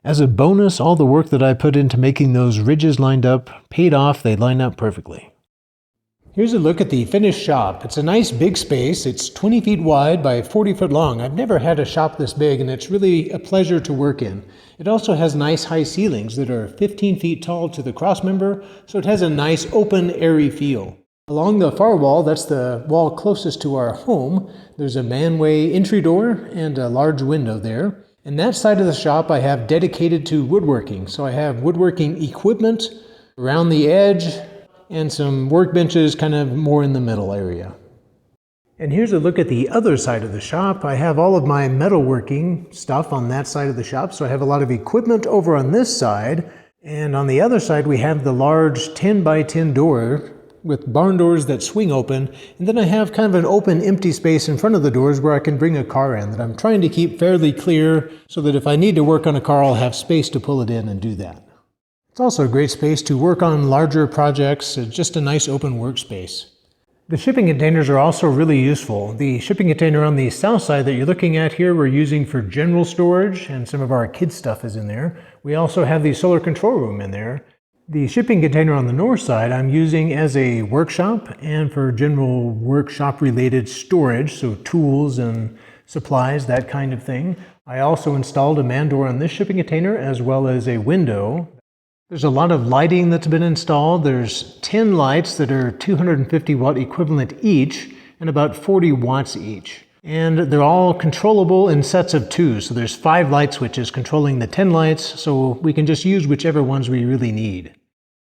As a bonus, all the work that I put into making those ridges lined up paid off. They line up perfectly. Here's a look at the finished shop. It's a nice big space. It's 20 feet wide by 40 foot long. I've never had a shop this big, and it's really a pleasure to work in. It also has nice high ceilings that are 15 feet tall to the crossmember, so it has a nice open, airy feel. Along the far wall, that's the wall closest to our home, there's a manway entry door and a large window there. And that side of the shop I have dedicated to woodworking. So I have woodworking equipment around the edge, and some workbenches kind of more in the middle area. And here's a look at the other side of the shop. I have all of my metalworking stuff on that side of the shop, so I have a lot of equipment over on this side, and on the other side we have the large 10 by 10 door with barn doors that swing open, and then I have kind of an open empty space in front of the doors where I can bring a car in that I'm trying to keep fairly clear so that if I need to work on a car I'll have space to pull it in and do that. It's also a great space to work on larger projects. It's just a nice open workspace. The shipping containers are also really useful. The shipping container on the south side that you're looking at here we're using for general storage, and some of our kids' stuff is in there. We also have the solar control room in there. The shipping container on the north side I'm using as a workshop and for general workshop related storage, so tools and supplies, that kind of thing. I also installed a man door on this shipping container as well as a window. There's a lot of lighting that's been installed. There's 10 lights that are 250 watt equivalent each and about 40 watts each. And they're all controllable in sets of 2. So there's 5 light switches controlling the 10 lights, so we can just use whichever ones we really need.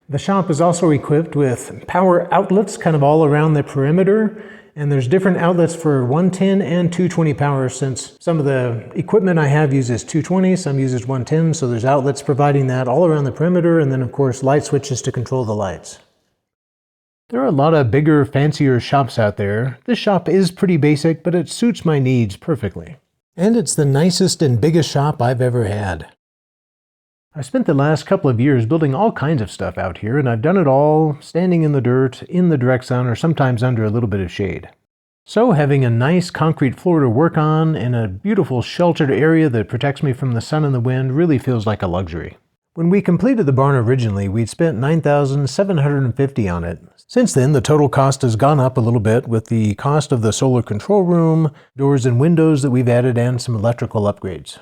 The shop is also equipped with power outlets kind of all around the perimeter. And there's different outlets for 110 and 220 power, since some of the equipment I have uses 220, some uses 110, so there's outlets providing that all around the perimeter, and then of course light switches to control the lights. There are a lot of bigger, fancier shops out there. This shop is pretty basic, but it suits my needs perfectly. And it's the nicest and biggest shop I've ever had. I've spent the last couple of years building all kinds of stuff out here, and I've done it all standing in the dirt, in the direct sun, or sometimes under a little bit of shade. So having a nice concrete floor to work on and a beautiful sheltered area that protects me from the sun and the wind really feels like a luxury. When we completed the barn originally, we'd spent $9,750 on it. Since then, the total cost has gone up a little bit with the cost of the solar control room, doors and windows that we've added, and some electrical upgrades.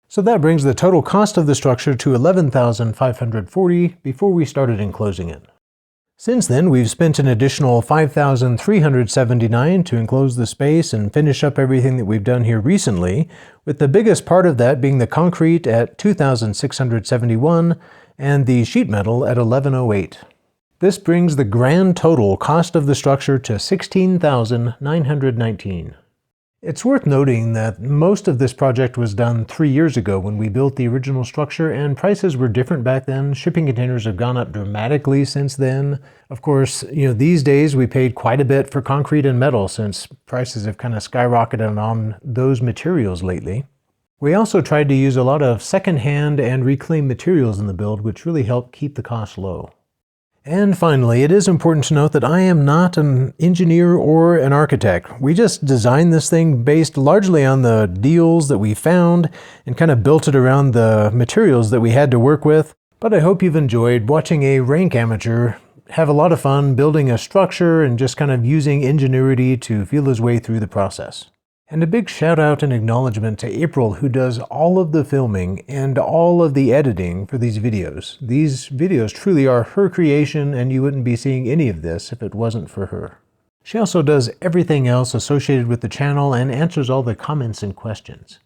So that brings the total cost of the structure to $11,540 before we started enclosing it. Since then, we've spent an additional $5,379 to enclose the space and finish up everything that we've done here recently, with the biggest part of that being the concrete at $2,671 and the sheet metal at $1,108. This brings the grand total cost of the structure to $16,919. It's worth noting that most of this project was done 3 years ago when we built the original structure, and prices were different back then. Shipping containers have gone up dramatically since then. Of course, these days we paid quite a bit for concrete and metal since prices have kind of skyrocketed on those materials lately. We also tried to use a lot of secondhand and reclaimed materials in the build, which really helped keep the cost low. And finally, it is important to note that I am not an engineer or an architect. We just designed this thing based largely on the deals that we found and kind of built it around the materials that we had to work with. But I hope you've enjoyed watching a rank amateur have a lot of fun building a structure and just kind of using ingenuity to feel his way through the process. And a big shout out and acknowledgement to April, who does all of the filming and all of the editing for these videos. These videos truly are her creation, and you wouldn't be seeing any of this if it wasn't for her. She also does everything else associated with the channel and answers all the comments and questions.